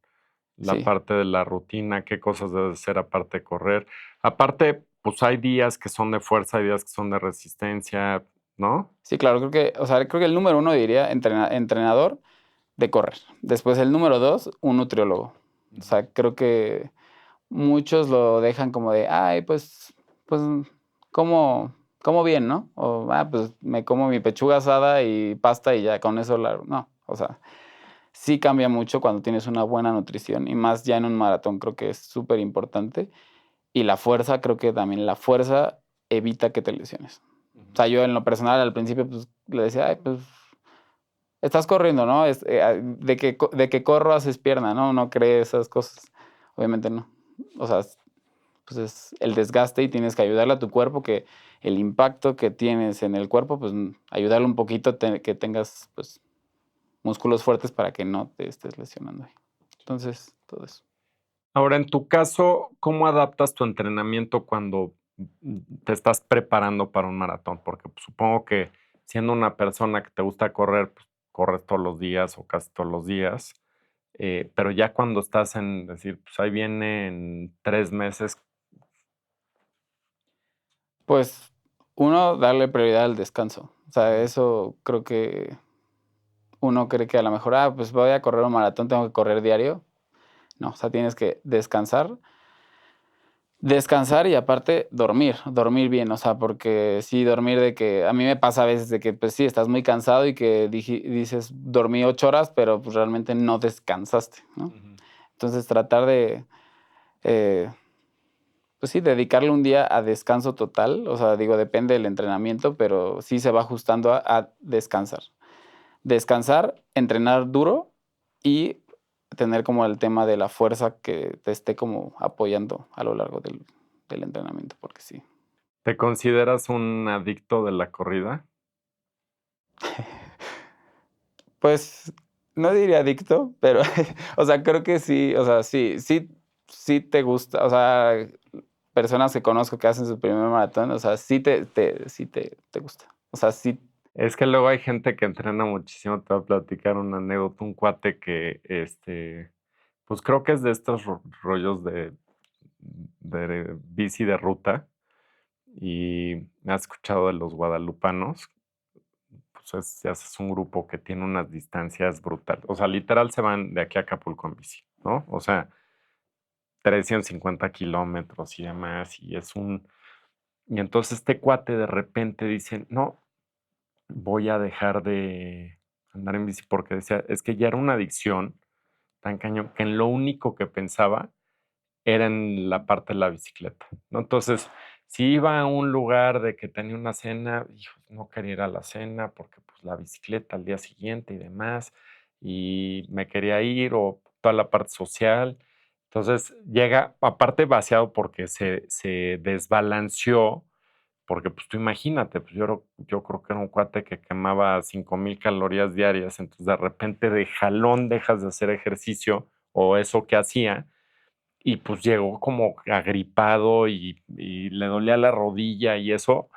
la sí. parte de la rutina, qué cosas debes hacer aparte de correr. Aparte, pues hay días que son de fuerza, hay días que son de resistencia, ¿no? Sí, claro, creo que, o sea, creo que el número uno diría entrenador de correr. Después el número 2 un nutriólogo. O sea, creo que muchos lo dejan como de, ay, pues, como, como bien, ¿no? O, pues me como mi pechuga asada y pasta y ya, con eso no, o sea, sí cambia mucho cuando tienes una buena nutrición y más ya en un maratón, creo que es súper importante. Y la fuerza, creo que también la fuerza evita que te lesiones. O sea, yo en lo personal al principio, pues, le decía, ay, pues, estás corriendo, ¿no? De que corro haces pierna, ¿no? No crees esas cosas. Obviamente no. O sea, pues es el desgaste y tienes que ayudarle a tu cuerpo que el impacto que tienes en el cuerpo, pues ayudarle un poquito, que tengas pues músculos fuertes para que no te estés lesionando ahí. Entonces, todo eso. Ahora, en tu caso, ¿cómo adaptas tu entrenamiento cuando te estás preparando para un maratón? Porque pues, supongo que siendo una persona que te gusta correr, pues, corres todos los días o casi todos los días, pero ya cuando estás en decir, pues ahí viene en 3 meses. Pues uno, darle prioridad al descanso. O sea, eso creo que uno cree que a lo mejor, pues voy a correr un maratón, tengo que correr diario. No, o sea, tienes que descansar. Descansar y aparte dormir bien, o sea, porque sí, dormir de que a mí me pasa a veces de que, pues sí, estás muy cansado y que dices: "Dormí 8 horas", pero, pues, realmente no descansaste, ¿no? Ujú. Entonces, tratar de, eh, pues sí, dedicarle un día a descanso total, o sea, digo, depende del entrenamiento, pero sí se va ajustando a descansar. Descansar, entrenar duro y tener como el tema de la fuerza que te esté como apoyando a lo largo del entrenamiento, porque sí. ¿Te consideras un adicto de la corrida? Pues, no diría adicto, pero, o sea, creo que sí, o sea, sí te gusta, o sea, personas que conozco que hacen su primer maratón, o sea, sí te gusta. O sea, sí. Es que luego hay gente que entrena muchísimo. Te voy a platicar una anécdota, un cuate que, pues creo que es de estos rollos de bici de ruta y me has escuchado de los guadalupanos, pues es un grupo que tiene unas distancias brutales. O sea, literal se van de aquí a Acapulco en bici, ¿no? O sea, 350 kilómetros y demás, y entonces este cuate de repente dice, no, voy a dejar de andar en bici porque decía, es que ya era una adicción tan cañón que en lo único que pensaba era en la parte de la bicicleta, ¿no? Entonces, si iba a un lugar de que tenía una cena, hijo, no quería ir a la cena porque pues la bicicleta al día siguiente y demás, y me quería ir o toda la parte social. Entonces llega, aparte vaciado porque se desbalanceó, porque pues tú imagínate, pues yo creo que era un cuate que quemaba 5,000 calorías diarias, entonces de repente de jalón dejas de hacer ejercicio o eso que hacía y pues llegó como agripado y le dolía la rodilla y eso,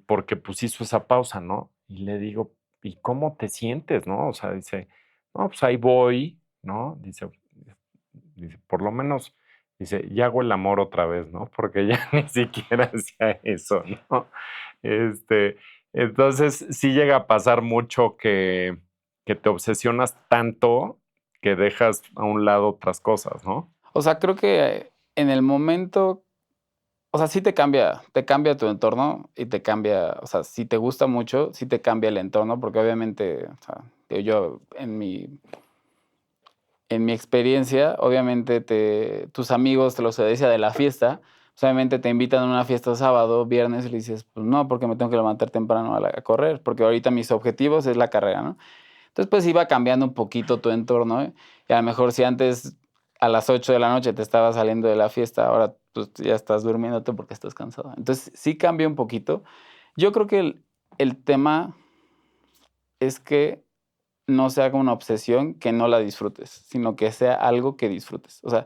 porque pues hizo esa pausa, ¿no? Y le digo, ¿y cómo te sientes, no? O sea, dice, no, pues ahí voy, ¿no? Dice, por lo menos, dice, ya hago el amor otra vez, ¿no? Porque ya ni siquiera hacía eso, ¿no? Este, entonces sí llega a pasar mucho que te obsesionas tanto que dejas a un lado otras cosas, ¿no? O sea, creo que en el momento, o sea, sí te cambia tu entorno y te cambia, o sea, si te gusta mucho, sí te cambia el entorno, porque obviamente, o sea, yo en mi experiencia, obviamente tus amigos, te los decía de la fiesta, pues obviamente te invitan a una fiesta sábado, viernes, y le dices, pues no, porque me tengo que levantar temprano a correr, porque ahorita mis objetivos es la carrera, ¿no? Entonces, pues iba cambiando un poquito tu entorno, ¿eh? Y a lo mejor si antes a las 8 de la noche te estabas saliendo de la fiesta, ahora pues ya estás durmiéndote porque estás cansado. Entonces, sí cambia un poquito. Yo creo que el tema es que no sea como una obsesión, que no la disfrutes, sino que sea algo que disfrutes. O sea,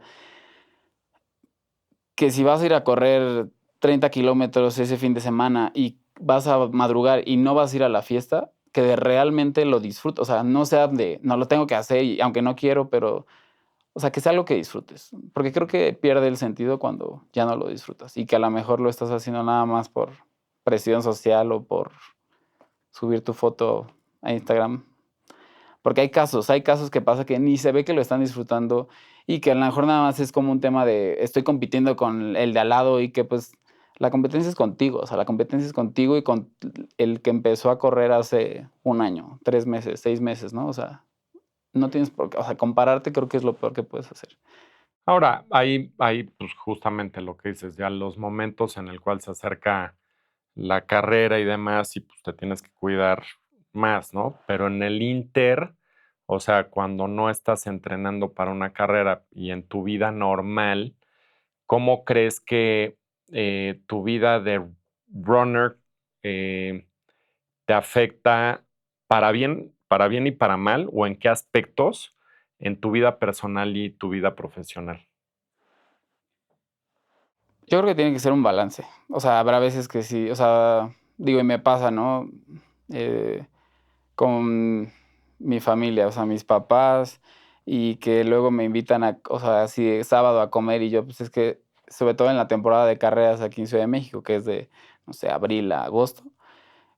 que si vas a ir a correr 30 kilómetros ese fin de semana y vas a madrugar y no vas a ir a la fiesta, que realmente lo disfrutes. O sea, no sea de, no lo tengo que hacer, y, aunque no quiero, pero, o sea, que sea algo que disfrutes. Porque creo que pierde el sentido cuando ya no lo disfrutas y que a lo mejor lo estás haciendo nada más por presión social o por subir tu foto a Instagram. Porque hay casos que pasa que ni se ve que lo están disfrutando y que a lo mejor nada más es como un tema de estoy compitiendo con el de al lado y que pues la competencia es contigo, o sea, la competencia es contigo y con el que empezó a correr hace un año, 3 meses, 6 meses, ¿no? O sea, no tienes por qué, o sea, compararte creo que es lo peor que puedes hacer. Ahora, hay, pues, justamente lo que dices, ya los momentos en el cual se acerca la carrera y demás, y pues te tienes que cuidar más, ¿no? Pero en el inter, o sea, cuando no estás entrenando para una carrera y en tu vida normal, ¿cómo crees que tu vida de runner eh, te afecta para bien y para mal? ¿O en qué aspectos en tu vida personal y tu vida profesional? Yo creo que tiene que ser un balance. O sea, habrá veces que sí, o sea, digo, y me pasa, ¿no? Eh, con mi familia, o sea, mis papás, y que luego me invitan a, o sea, así de sábado a comer, y yo, pues es que, sobre todo en la temporada de carreras aquí en Ciudad de México, que es de, no sé, abril a agosto,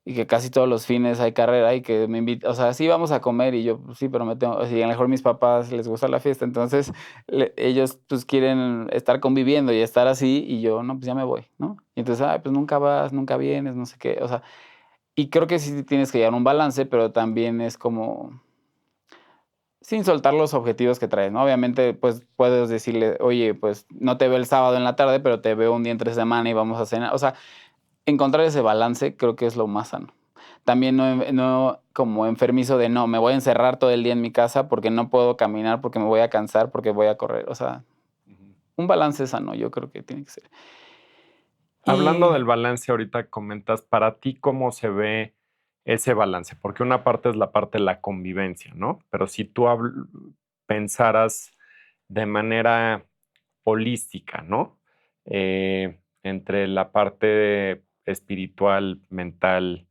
y que casi todos los fines hay carrera y que me invitan, o sea, sí vamos a comer y yo, pues sí, pero me tengo, o sea, y a lo mejor mis papás les gusta la fiesta, entonces ellos pues quieren estar conviviendo y estar así y yo, no, pues ya me voy, ¿no? Y entonces, ay, pues nunca vas, nunca vienes, no sé qué, o sea, y creo que sí tienes que llevar un balance, pero también es como sin soltar los objetivos que traes, ¿no? Obviamente, pues puedes decirle, oye, pues no te veo el sábado en la tarde, pero te veo un día entre semana y vamos a cenar. O sea, encontrar ese balance creo que es lo más sano. También no como enfermizo de no, me voy a encerrar todo el día en mi casa porque no puedo caminar, porque me voy a cansar, porque voy a correr. O sea, Ujú. un balance sano, yo creo que tiene que ser. Hablando Y, del balance, ahorita comentas, para ti, ¿cómo se ve ese balance? Porque una parte es la parte de la convivencia, ¿no? Pero si tú pensaras de manera holística, ¿no? Entre la parte espiritual, mental,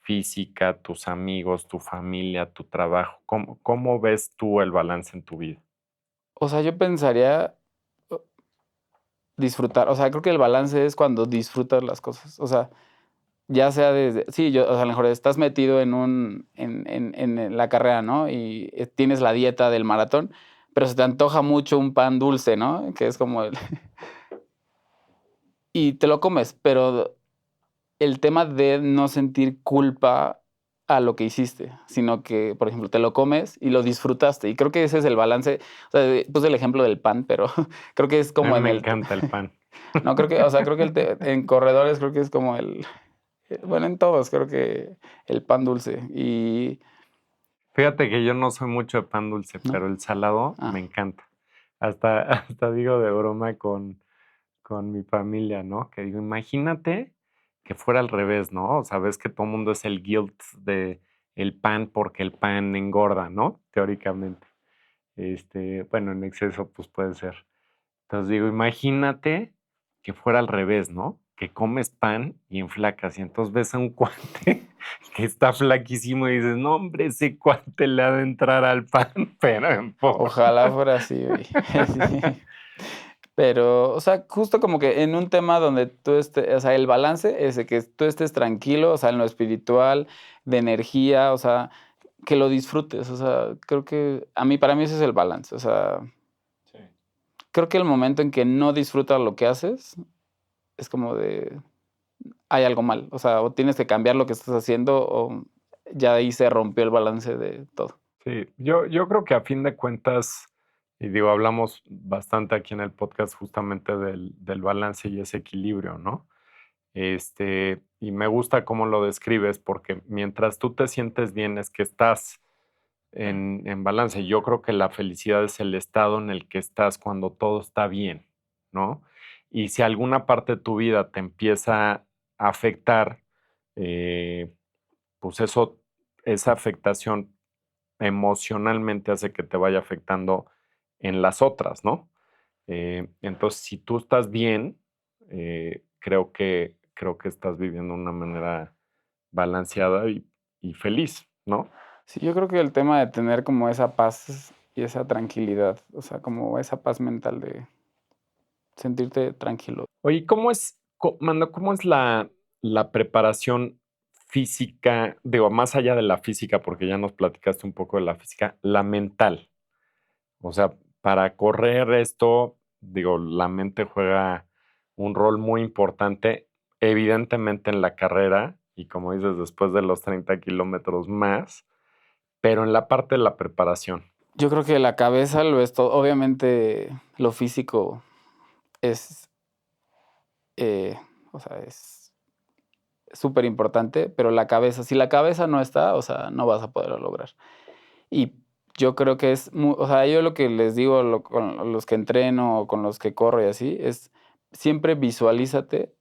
física, tus amigos, tu familia, tu trabajo, ¿cómo ves tú el balance en tu vida? o sea, yo pensaría disfrutar. O sea, creo que el balance es cuando disfrutas las cosas. O sea, ya sea desde sí, yo, o sea, a lo mejor estás metido en un en la carrera, ¿no? Y, tienes la dieta del maratón, pero se te antoja mucho un pan dulce, ¿no? Que es como el y te lo comes, pero el tema de no sentir culpa a lo que hiciste, sino que, por ejemplo, te lo comes y lo disfrutaste, y creo que ese es el balance. O sea, puse el ejemplo del pan, pero creo que es A mí como en me el encanta el pan. no, creo que, o sea, creo que en corredores creo que es como bueno, en todos creo que el pan dulce y Fíjate que yo no soy mucho de pan dulce, ¿no? pero el salado Ah, me encanta. Hasta, hasta digo de broma con mi familia, ¿no? Que digo, imagínate que fuera al revés, ¿no? O sea, ves que todo el mundo es el guilt de el pan porque el pan engorda, ¿no? Teóricamente. Bueno, en exceso, pues puede ser. Entonces digo, imagínate que fuera al revés, ¿no? Que comes pan y enflacas, y entonces ves a un cuate que está flaquísimo y dices, no, hombre, ese cuate le ha de entrar al pan, pero en forma. ojalá fuera así, güey. Sí. Pero, o sea, justo como que en un tema donde tú estés, o sea, el balance es de que tú estés tranquilo, o sea, en lo espiritual, de energía, o sea, que lo disfrutes, o sea, creo que para mí ese es el balance, o sea, Sí. creo que el momento en que no disfrutas lo que haces, es como de, hay algo mal. O sea, o tienes que cambiar lo que estás haciendo o ya ahí se rompió el balance de todo. Sí, yo creo que a fin de cuentas, y digo, hablamos bastante aquí en el podcast justamente del balance y ese equilibrio, ¿no? Y me gusta cómo lo describes porque mientras tú te sientes bien es que estás en balance. Yo creo que la felicidad es el estado en el que estás cuando todo está bien, ¿no? Y si alguna parte de tu vida te empieza a afectar, eh, pues esa afectación emocionalmente hace que te vaya afectando en las otras, ¿no? Entonces, si tú estás bien, creo que estás viviendo de una manera balanceada y feliz, ¿no? Sí, yo creo que el tema de tener como esa paz y esa tranquilidad, o sea, como esa paz mental de sentirte tranquilo. Oye, Mando, cómo es la preparación física? Digo, más allá de la física, porque ya nos platicaste un poco de la física, la mental. O sea, para correr esto, digo, la mente juega un rol muy importante, evidentemente en la carrera, y como dices, después de los 30 kilómetros más, pero en la parte de la preparación. Yo creo que la cabeza lo es todo. Obviamente, lo físico es, eh, o sea, es súper importante, pero la cabeza, si la cabeza no está, o sea, no vas a poderlo lograr. Y yo creo que o sea, yo lo que les digo con los que entreno o con los que corro y así, es siempre visualízate,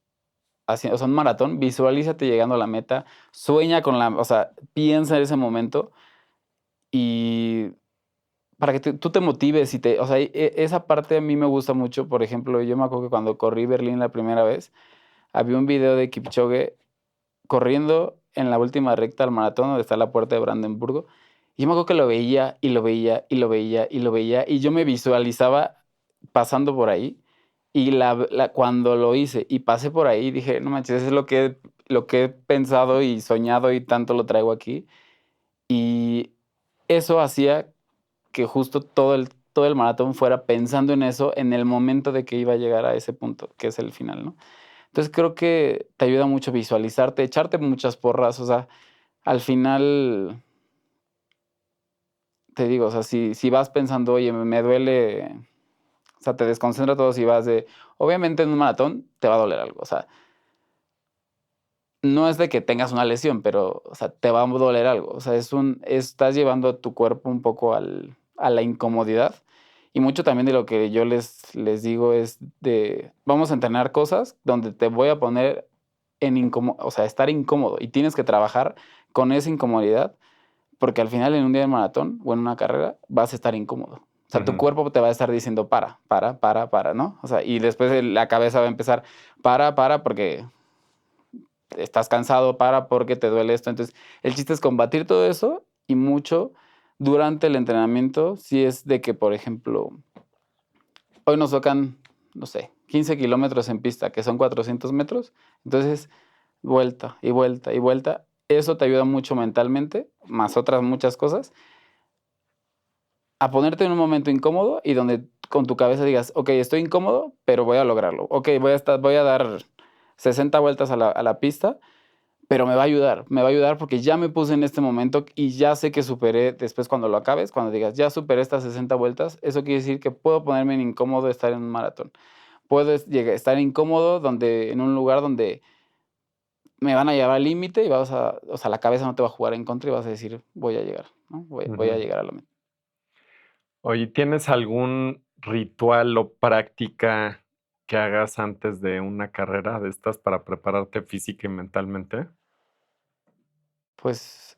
o sea, un maratón, visualízate llegando a la meta, sueña o sea, piensa en ese momento y para que tú te motives o sea, esa parte a mí me gusta mucho. Por ejemplo, yo me acuerdo que cuando corrí Berlín la primera vez, había un video de Kipchoge corriendo en la última recta del maratón donde está la puerta de Brandenburgo. Y yo me acuerdo que lo veía, y lo veía, y lo veía, y lo veía, y yo me visualizaba pasando por ahí. Y cuando lo hice y pasé por ahí, dije, no manches, eso es lo que he pensado y soñado y tanto lo traigo aquí. Y eso hacía que justo todo el maratón fuera pensando en eso en el momento de que iba a llegar a ese punto, que es el final, ¿no? Entonces, creo que te ayuda mucho visualizarte, echarte muchas porras, o sea, al final, te digo, o sea, si vas pensando: "Oye, me duele", o sea, te desconcentra todo si vas obviamente en un maratón te va a doler algo, o sea, no es de que tengas una lesión, pero, o sea, te va a doler algo, o sea, estás llevando a tu cuerpo un poco a la incomodidad. Y mucho también de lo que yo les digo es vamos a entrenar cosas donde te voy a poner o sea, estar incómodo y tienes que trabajar con esa incomodidad, porque al final en un día de maratón o en una carrera vas a estar incómodo. O sea, tu Ujú, cuerpo te va a estar diciendo para, ¿no? O sea, y después la cabeza va a empezar para, porque estás cansado, porque te duele esto. Entonces, el chiste es combatir todo eso y mucho durante el entrenamiento, si es de que, por ejemplo, hoy nos tocan, no sé, 15 kilómetros en pista, que son 400 metros. Entonces, vuelta y vuelta y vuelta. Eso te ayuda mucho mentalmente, más otras muchas cosas, a ponerte en un momento incómodo y donde con tu cabeza digas: "Okey, estoy incómodo, pero voy a lograrlo. Okey, voy a dar 60 vueltas a la pista, pero me va a ayudar porque ya me puse en este momento y ya sé que superé". Después, cuando lo acabes, cuando digas: "Ya superé estas 60 vueltas", eso quiere decir que puedo ponerme en incómodo de estar en un maratón. Puedo estar incómodo en un lugar donde me van a llevar al límite y o sea, la cabeza no te va a jugar en contra y vas a decir: "Voy a llegar", ¿no? Voy a ujú. llegar a la meta. Oye, ¿tienes algún ritual o práctica que hagas antes de una carrera de estas para prepararte física y mentalmente? Pues,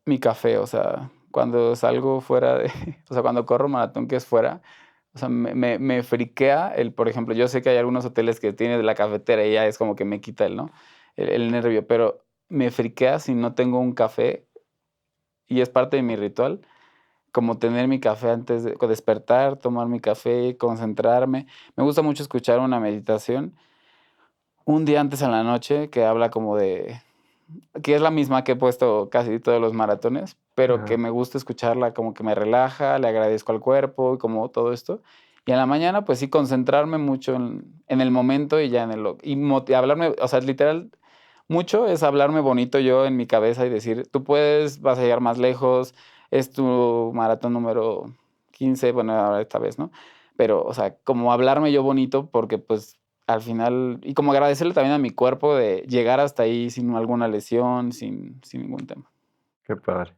mi café, o sea, cuando salgo fuera de o sea, cuando corro maratón que es fuera, o sea, me friquea por ejemplo, yo sé que hay algunos hoteles que tienen la cafetera y ya es como que me quita ¿no? El nervio, pero me friquea si no tengo un café, y es parte de mi ritual, como tener mi café antes de despertar, tomar mi café, concentrarme. Me gusta mucho escuchar una meditación un día antes en la noche que habla como que es la misma que he puesto casi todos los maratones, pero que Ajá. me gusta escucharla, como que me relaja, le agradezco al cuerpo y como todo esto. Y en la mañana, pues sí, concentrarme mucho en el momento y ya en el... Y hablarme, o sea, literal, mucho es hablarme bonito yo en mi cabeza y decir, tú puedes, vas a llegar más lejos, es tu maratón número 15, bueno, ahora esta vez, ¿no? Pero, o sea, como hablarme yo bonito porque pues al final, y como agradecerle también a mi cuerpo de llegar hasta ahí sin alguna lesión, sin ningún tema. Qué padre.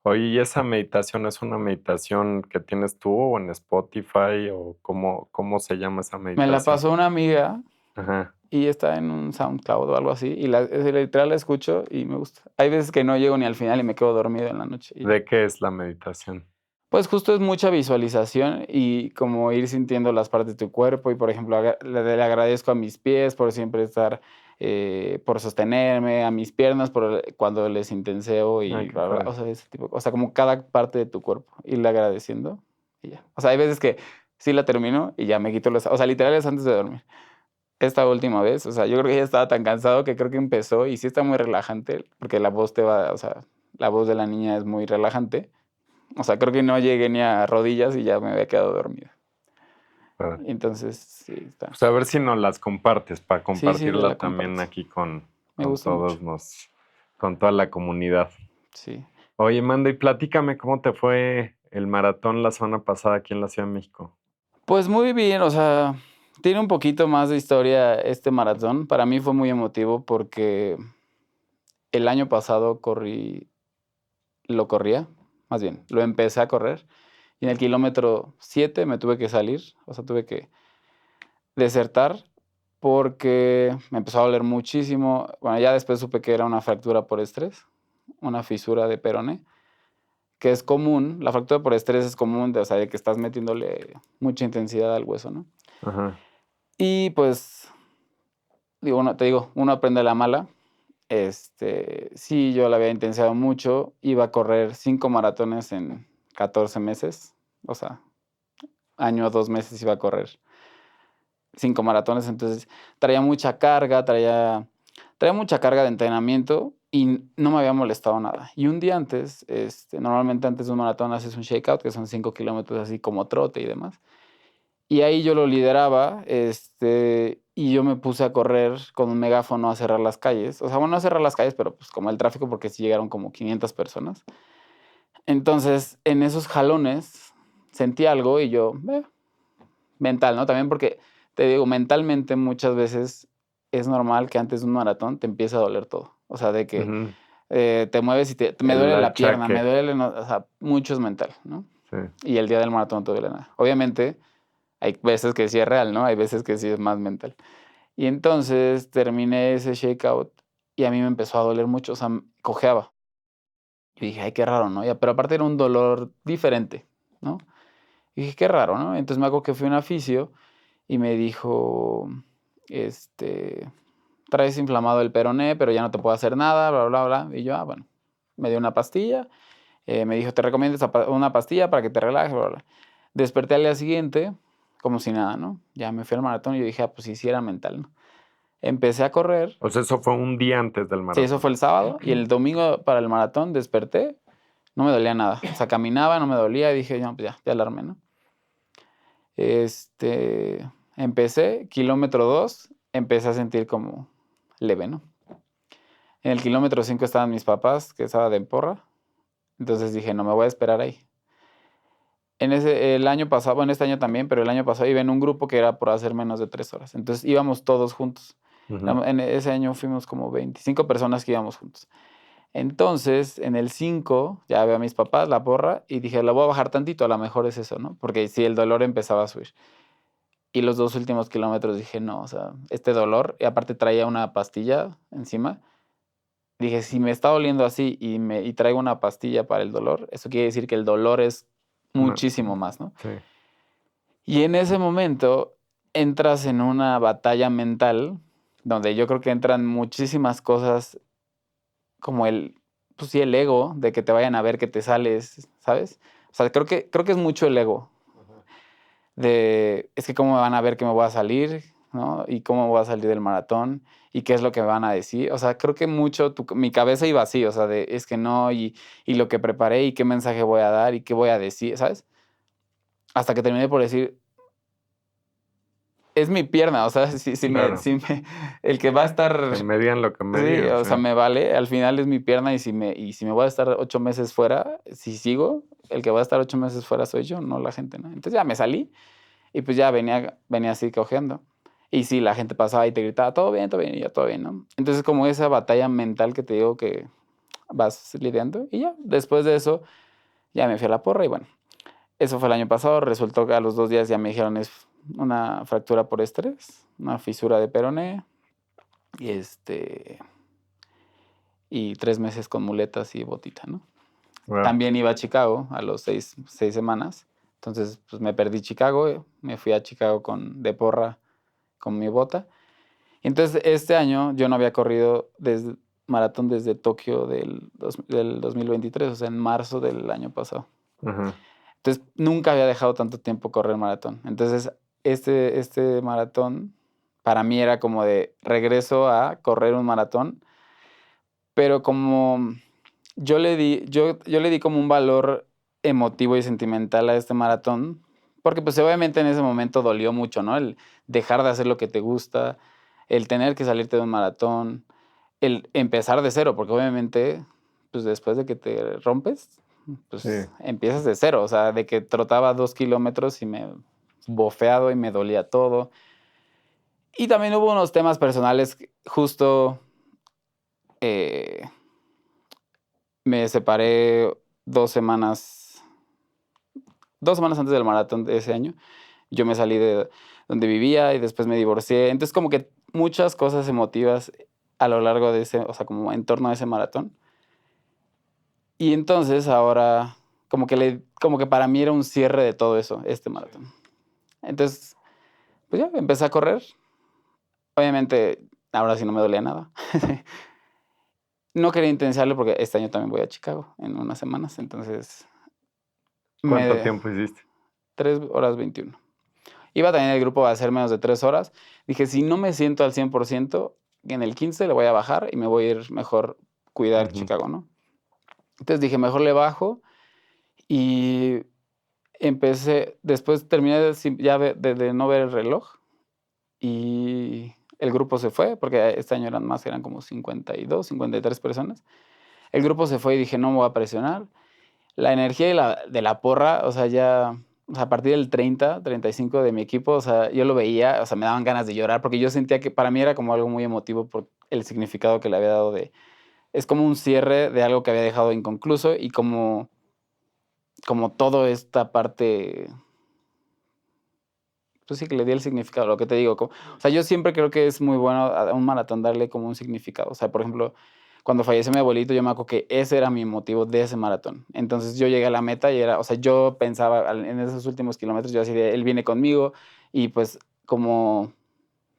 Oye, ¿y esa meditación es una meditación que tienes tú o en Spotify o cómo se llama esa Me la meditación? pasó una amiga Ajá. y está en un SoundCloud o algo así, y literal la escucho y me gusta. Hay veces que no llego ni al final y me quedo dormido en la noche. ¿De qué es la meditación? Pues justo es mucha visualización y como ir sintiendo las partes de tu cuerpo y, por ejemplo, le agradezco a mis pies por siempre estar, por sostenerme, a mis piernas cuando les intenseo Ay, y qué bla, bla, padre. o sea, ese tipo, o sea, como cada parte de tu cuerpo, irle agradeciendo y ya. O sea, hay veces que sí la termino y ya me quito o sea, literal es antes de dormir. Esta última vez, o sea, yo creo que ya estaba tan cansado que creo que empezó y sí está muy relajante, porque la voz o sea, la voz de la niña es muy relajante. O sea, creo que no llegué ni a rodillas y ya me había quedado dormido. Padre. Entonces, sí, está. Pues a ver si nos las compartes para Sí, sí, te compartirla la también comparto. aquí con, Me con gusta mucho. todos con toda la comunidad. Sí. Oye, Mando, y platícame cómo te fue el maratón la semana pasada aquí en la Ciudad de México. Pues muy bien, o sea, tiene un poquito más de historia este maratón. Para mí fue muy emotivo porque el año pasado corría, más bien, lo empecé a correr y en el kilómetro 7 me tuve que salir, o sea, tuve que desertar porque me empezó a doler muchísimo. Bueno, ya después supe que era una fractura por estrés, una fisura de peroné, que es común. La fractura por estrés es común, o sea, de que estás metiéndole mucha intensidad al hueso, ¿no? Ajá. Y pues, te digo, uno aprende a la mala. Sí, yo la había intensiado mucho. Iba a correr 5 maratones en 14 meses. O sea, año o 2 meses iba a correr 5 maratones. Entonces, traía mucha carga de entrenamiento y no me había molestado nada. Y un día antes, normalmente antes de un maratón haces un shakeout, que son 5 kilómetros así como trote y demás. Y ahí yo lo lideraba, y yo me puse a correr con un megáfono a cerrar las calles. O sea, bueno, no a cerrar las calles, pero pues como el tráfico, porque sí llegaron como 500 personas. Entonces, en esos jalones sentí algo y yo, mental, ¿no? También porque, te digo, mentalmente muchas veces es normal que antes de un maratón te empiece a doler todo. O sea, de que Ujú. te mueves y me El duele la pierna, me achaque. duele, no, o sea, mucho es mental, ¿no? Sí. Y el día del maratón no te duele nada. Obviamente, hay veces que sí es real, ¿no? Hay veces que sí es más mental. Y entonces terminé ese shakeout y a mí me empezó a doler mucho, o sea, cojeaba. Y dije, ay, qué raro, ¿no? Pero aparte era un dolor diferente, ¿no? Y dije, qué raro, ¿no? Entonces me acuerdo que fui a un fisio y me dijo, este, traes inflamado el peroné, pero ya no te puedo hacer nada, bla, bla, bla. Y yo, bueno, me dio una pastilla, me dijo, te recomiendo una pastilla para que te relajes, bla, bla. Desperté al día siguiente, como si nada, ¿no? Ya me fui al maratón y yo dije, pues sí era mental, ¿no? Empecé a correr, O sea, eso fue un día antes del sí, eso maratón. fue el sábado, y el domingo para el maratón desperté, no me dolía nada. O sea, caminaba, no me dolía, y dije, no, pues ya alarmé, ¿no? Empecé, kilómetro 2 empecé a sentir como leve, ¿no? En el kilómetro 5 estaban mis papás, que estaba de porra, entonces dije, no me voy a esperar ahí. El año pasado, bueno, este año también, pero el año pasado iba en un grupo que era por hacer menos de 3 horas, entonces íbamos todos juntos. Ujú. En ese año fuimos como 25 personas que íbamos juntos. Entonces, en el 5 ya veo a mis papás, la porra, y dije, la voy a bajar tantito, a lo mejor es eso, ¿no? Porque si el dolor empezaba a subir. Y los 2 últimos kilómetros dije: "No, o sea, este dolor", y aparte traía una pastilla encima. Dije: "Si me está doliendo así y traigo una pastilla para el dolor, eso quiere decir que el dolor es Ma- muchísimo más", ¿no? Sí. Y en ese momento entras en una batalla mental, donde yo creo que entran muchísimas cosas como pues sí, el ego, de que te vayan a ver que te sales, ¿sabes? O sea, creo que es mucho el ego. Es que cómo me van a ver que me voy a salir, ¿no? Y cómo me voy a salir del maratón y qué es lo que me van a decir. O sea, creo que mucho mi cabeza iba así, o sea, es que no, y lo que preparé y qué mensaje voy a dar y qué voy a decir, ¿sabes? Hasta que terminé por decir, es mi pierna, o sea, Claro. el que va a Que estar, me digan lo que me sí, digan, o sea, sí. me vale, al final es mi pierna y si me voy a estar 8 meses fuera, si sigo, el que va a estar 8 meses fuera soy yo, no la gente, ¿no? Entonces ya me salí y pues ya venía así cojeando. Y sí, la gente pasaba y te gritaba, todo bien, y ya todo bien, ¿no? Entonces como esa batalla mental que te digo que vas lidiando y ya, después de eso ya me fui a la porra y bueno, eso fue el año pasado, resultó que a los 2 días ya me dijeron es una fractura por estrés, una fisura de peroné y y 3 meses con muletas y botita, ¿no? Guau. También iba a Chicago a los 6 semanas, entonces pues me perdí Chicago, me fui a Chicago de porra con mi bota. Y entonces este año yo no había corrido desde maratón desde Tokio del 2023, o sea, en marzo del año pasado. Ajá. Entonces nunca había dejado tanto tiempo correr maratón. Entonces este maratón para mí era como de regreso a correr un maratón, pero como yo le di como un valor emotivo y sentimental a este maratón, porque pues obviamente en ese momento dolió mucho, ¿no? El dejar de hacer lo que te gusta, el tener que salirte de un maratón, el empezar de cero, porque obviamente pues después de que te rompes, Sí. pues empiezas de cero, o sea, de que trotaba 2 kilómetros y me bofeado y me dolía todo. Y también hubo unos temas personales, justo eh, me separé 2 semanas, 2 semanas antes del maratón de ese año. Yo me salí de donde vivía y después me divorcié. Entonces, como que muchas cosas emotivas a lo largo de ese, o sea, como en torno a ese maratón. Y entonces ahora, como que para mí era un cierre de todo eso, este maratón. Entonces, pues ya empecé a correr. Obviamente, ahora sí no me dolía nada. No quería intensiarlo porque este año también voy a Chicago en unas semanas. Entonces, ¿Cuánto me tiempo hiciste? 3 horas 21. Iba también el grupo a hacer menos de 3 horas. Dije, si no me siento al 100%, en el 15 le voy a bajar y me voy a ir mejor cuidar Ujú. Chicago, ¿no? Entonces dije, mejor le bajo y después terminé ya de no ver el reloj y el grupo se fue, porque este año eran como 52, 53 personas. El grupo se fue y dije, no me voy a presionar. La energía de la porra, o sea, o sea, a partir del 35 de mi equipo, o sea, yo lo veía, o sea, me daban ganas de llorar, porque yo sentía que para mí era como algo muy emotivo por el significado que le había dado es como un cierre de algo que había dejado inconcluso y como toda esta parte, pues sí, que le di el significado, lo que te digo, o sea, yo siempre creo que es muy bueno a un maratón darle como un significado, o sea, por ejemplo, cuando falleció mi abuelito, yo me acuerdo que ese era mi motivo de ese maratón. Entonces yo llegué a la meta y o sea, yo pensaba en esos últimos kilómetros, yo así de, él viene conmigo y pues como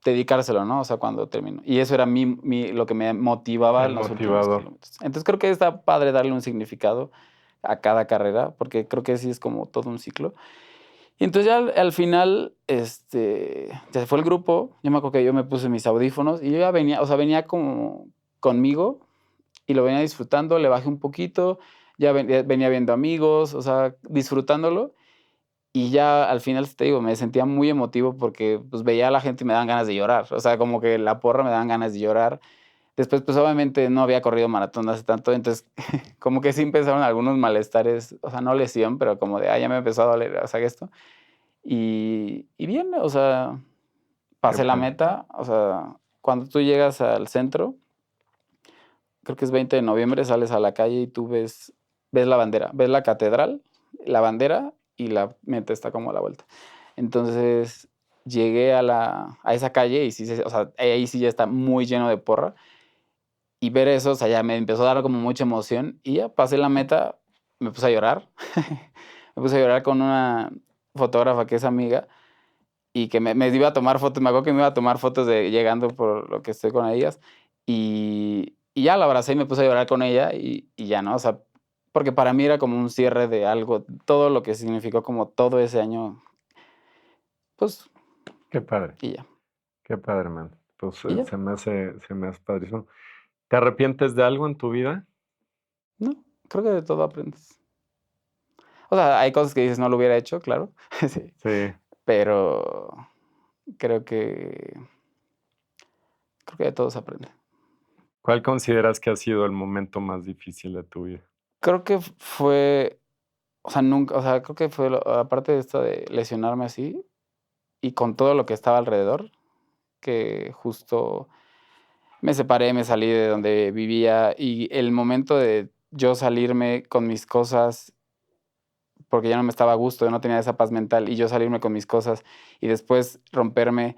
dedicárselo, ¿no? O sea, cuando termino. Y eso era lo que me motivaba El en los últimos motivador. kilómetros. Entonces creo que está padre darle un significado a cada carrera, porque creo que sí es como todo un ciclo. Y entonces ya al final, ya se fue el grupo, yo me acuerdo que yo me puse mis audífonos y yo ya venía, o sea, venía como conmigo y lo venía disfrutando, le bajé un poquito, ya venía viendo amigos, o sea, disfrutándolo. Y ya al final, te digo, me sentía muy emotivo porque, pues, veía a la gente y me daban ganas de llorar. O sea, como que la porra me daban ganas de llorar. Después, pues, obviamente no había corrido maratón hace tanto, entonces, como que sí empezaron algunos malestares, o sea, no lesión, pero como de: ya me empezó a doler, o sea, esto. Y bien, o sea, Qué pasé la padre. meta, o sea, cuando tú llegas al centro, creo que es 20 de noviembre, sales a la calle y tú ves la bandera, ves la catedral, la bandera y la meta está como a la vuelta. Entonces, llegué a esa calle y sí, o sea, ahí sí ya está muy lleno de porra, y ver eso, o sea, ya me empezó a dar como mucha emoción, y ya pasé la meta, me puse a llorar. Me puse a llorar con una fotógrafa que es amiga, y que me iba a tomar fotos, me acuerdo que me iba a tomar fotos de llegando por lo que estoy con ellas, y ya la abracé y me puse a llorar con ella, y ya, ¿no? O sea, porque para mí era como un cierre de algo, todo lo que significó como todo ese año, pues, Qué padre. y ya, Qué padre, man. Pues y ya. se me hace padrísimo. ¿Te arrepientes de algo en tu vida? No, creo que de todo aprendes. O sea, hay cosas que dices: "No lo hubiera hecho", claro, sí, Sí. pero creo que de todo se aprende. ¿Cuál consideras que ha sido el momento más difícil de tu vida? Creo que fue, o sea, nunca, o sea, creo que fue aparte de esto de lesionarme así y con todo lo que estaba alrededor, que justo me separé, me salí de donde vivía y el momento de yo salirme con mis cosas, porque ya no me estaba a gusto, yo no tenía esa paz mental y yo salirme con mis cosas y después romperme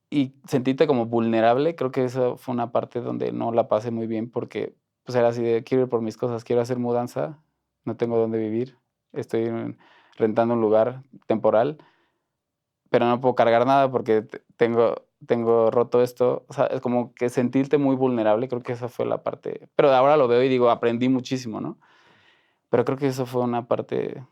y sentirte como vulnerable, creo que eso fue una parte donde no la pasé muy bien porque, pues, era así de: "Quiero ir por mis cosas, quiero hacer mudanza, no tengo dónde vivir, estoy rentando un lugar temporal, pero no puedo cargar nada porque tengo roto esto". O sea, es como que sentirte muy vulnerable, creo que esa fue la parte, pero ahora lo veo y digo, aprendí muchísimo, ¿no? Pero creo que eso fue una parte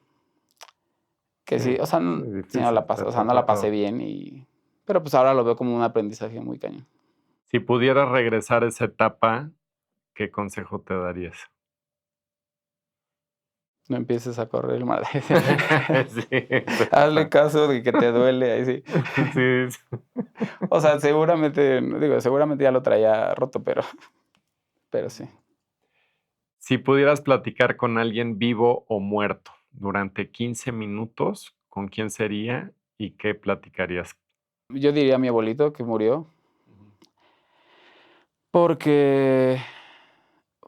que Sí, sí, o sea, sí, sí no difícil, la te pasé, o sea, no tocó la pasé todo. bien pero, pues, ahora lo veo como un aprendizaje muy cañón. Si pudieras regresar a esa etapa, ¿qué consejo te darías? No empieces a correr el mar. Sí, exacto. Hazle caso de que te duele, ahí sí. Sí, sí. O sea, seguramente, digo, seguramente ya lo traía roto, pero sí. Si pudieras platicar con alguien vivo o muerto durante 15 minutos, ¿con quién sería y qué platicarías? Yo diría a mi abuelito que murió, Ujú. porque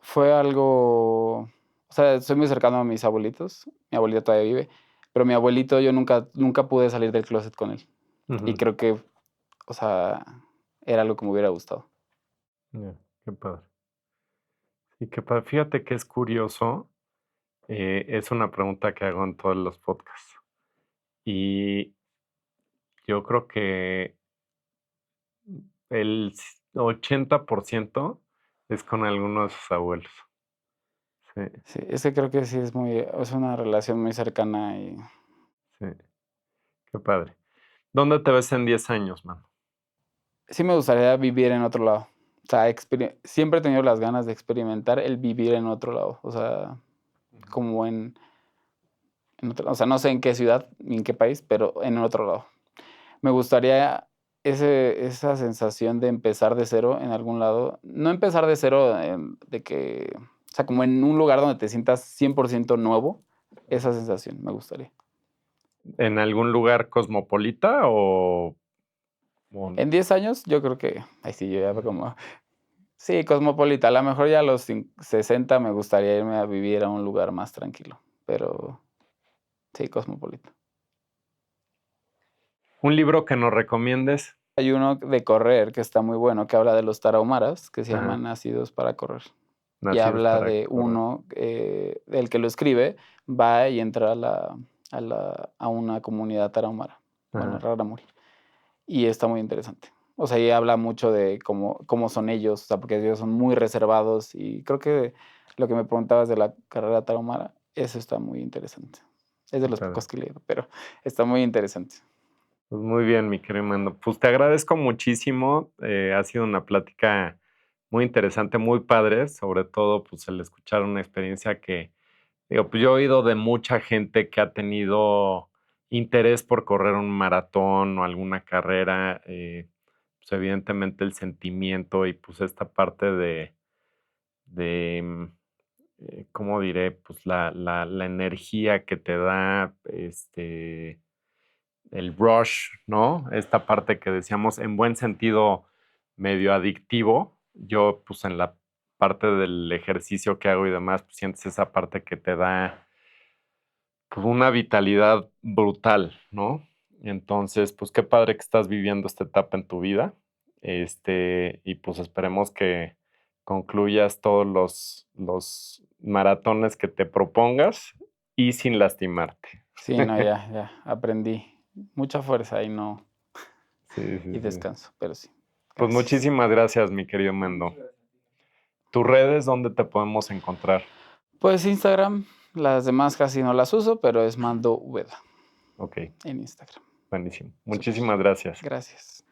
fue algo, o sea, soy muy cercano a mis abuelitos, mi abuelito todavía vive, pero mi abuelito yo nunca pude salir del closet con él, y Ujú. creo que, o sea, era algo que me hubiera gustado. Ya, qué padre. Y qué padre. Fíjate que es curioso, es una pregunta que hago en todos los podcasts. Y yo creo que el 80% es con alguno de sus abuelos. Sí, Sí, es que creo que sí es una relación muy cercana y sí, qué padre. ¿Dónde te ves en 10 años, mano? sí me gustaría vivir en otro lado. O sea, siempre he tenido las ganas de experimentar el vivir en otro lado, o sea, Ujú. como en otro, o sea, no sé en qué ciudad ni en qué país, pero en otro lado. Me gustaría esa sensación de empezar de cero en algún lado, no empezar de cero, de que, o sea, como en un lugar donde te sientas 100% nuevo, esa sensación me gustaría. ¿En algún lugar cosmopolita o En 10 años, yo creo que, ay sí, yo ya ujú, como sí, cosmopolita, a lo mejor ya a los 60 me gustaría irme a vivir a un lugar más tranquilo, pero sí, cosmopolita. un libro que nos recomiendes? Hay uno de correr que está muy bueno, que habla de los tarahumaras, que se llama Ajá, Nacidos para correr, y nacidos habla para de correr. uno, el que lo escribe va y entra a una comunidad tarahumara, bueno, Ajá, Rarámuri, y está muy interesante. O sea, y habla mucho de cómo son ellos, o sea, porque ellos son muy reservados, y creo que lo que me preguntabas de la carrera tarahumara, eso está muy interesante. Es de qué los padre. pocos que he leído, pero está muy interesante. Pues muy bien, mi querido Mando. Pues te agradezco muchísimo. Ha sido una plática muy interesante, muy padre, sobre todo pues el escuchar una experiencia que, digo, pues yo he oído de mucha gente que ha tenido interés por correr un maratón o alguna carrera, pues evidentemente el sentimiento y pues esta parte de, ¿cómo diré? Pues la energía que te da, el rush, ¿no? Esta parte que decíamos en buen sentido medio adictivo. Yo, pues en la parte del ejercicio que hago y demás, pues sientes esa parte que te da pues, una vitalidad brutal, ¿no? Entonces, pues qué padre que estás viviendo esta etapa en tu vida. Y pues esperemos que concluyas todos los maratones que te propongas y sin lastimarte. Sí, no, ya aprendí. Mucha fuerza Sí, sí, y sí. descanso, pero sí. Pues Gracias. muchísimas gracias, mi querido Mendo. ¿Tus redes dónde te podemos encontrar? Pues Instagram, las demás casi no las uso, pero es Mando Ubeda Ok, en Instagram. buenísimo. Súper. Muchísimas gracias. Gracias.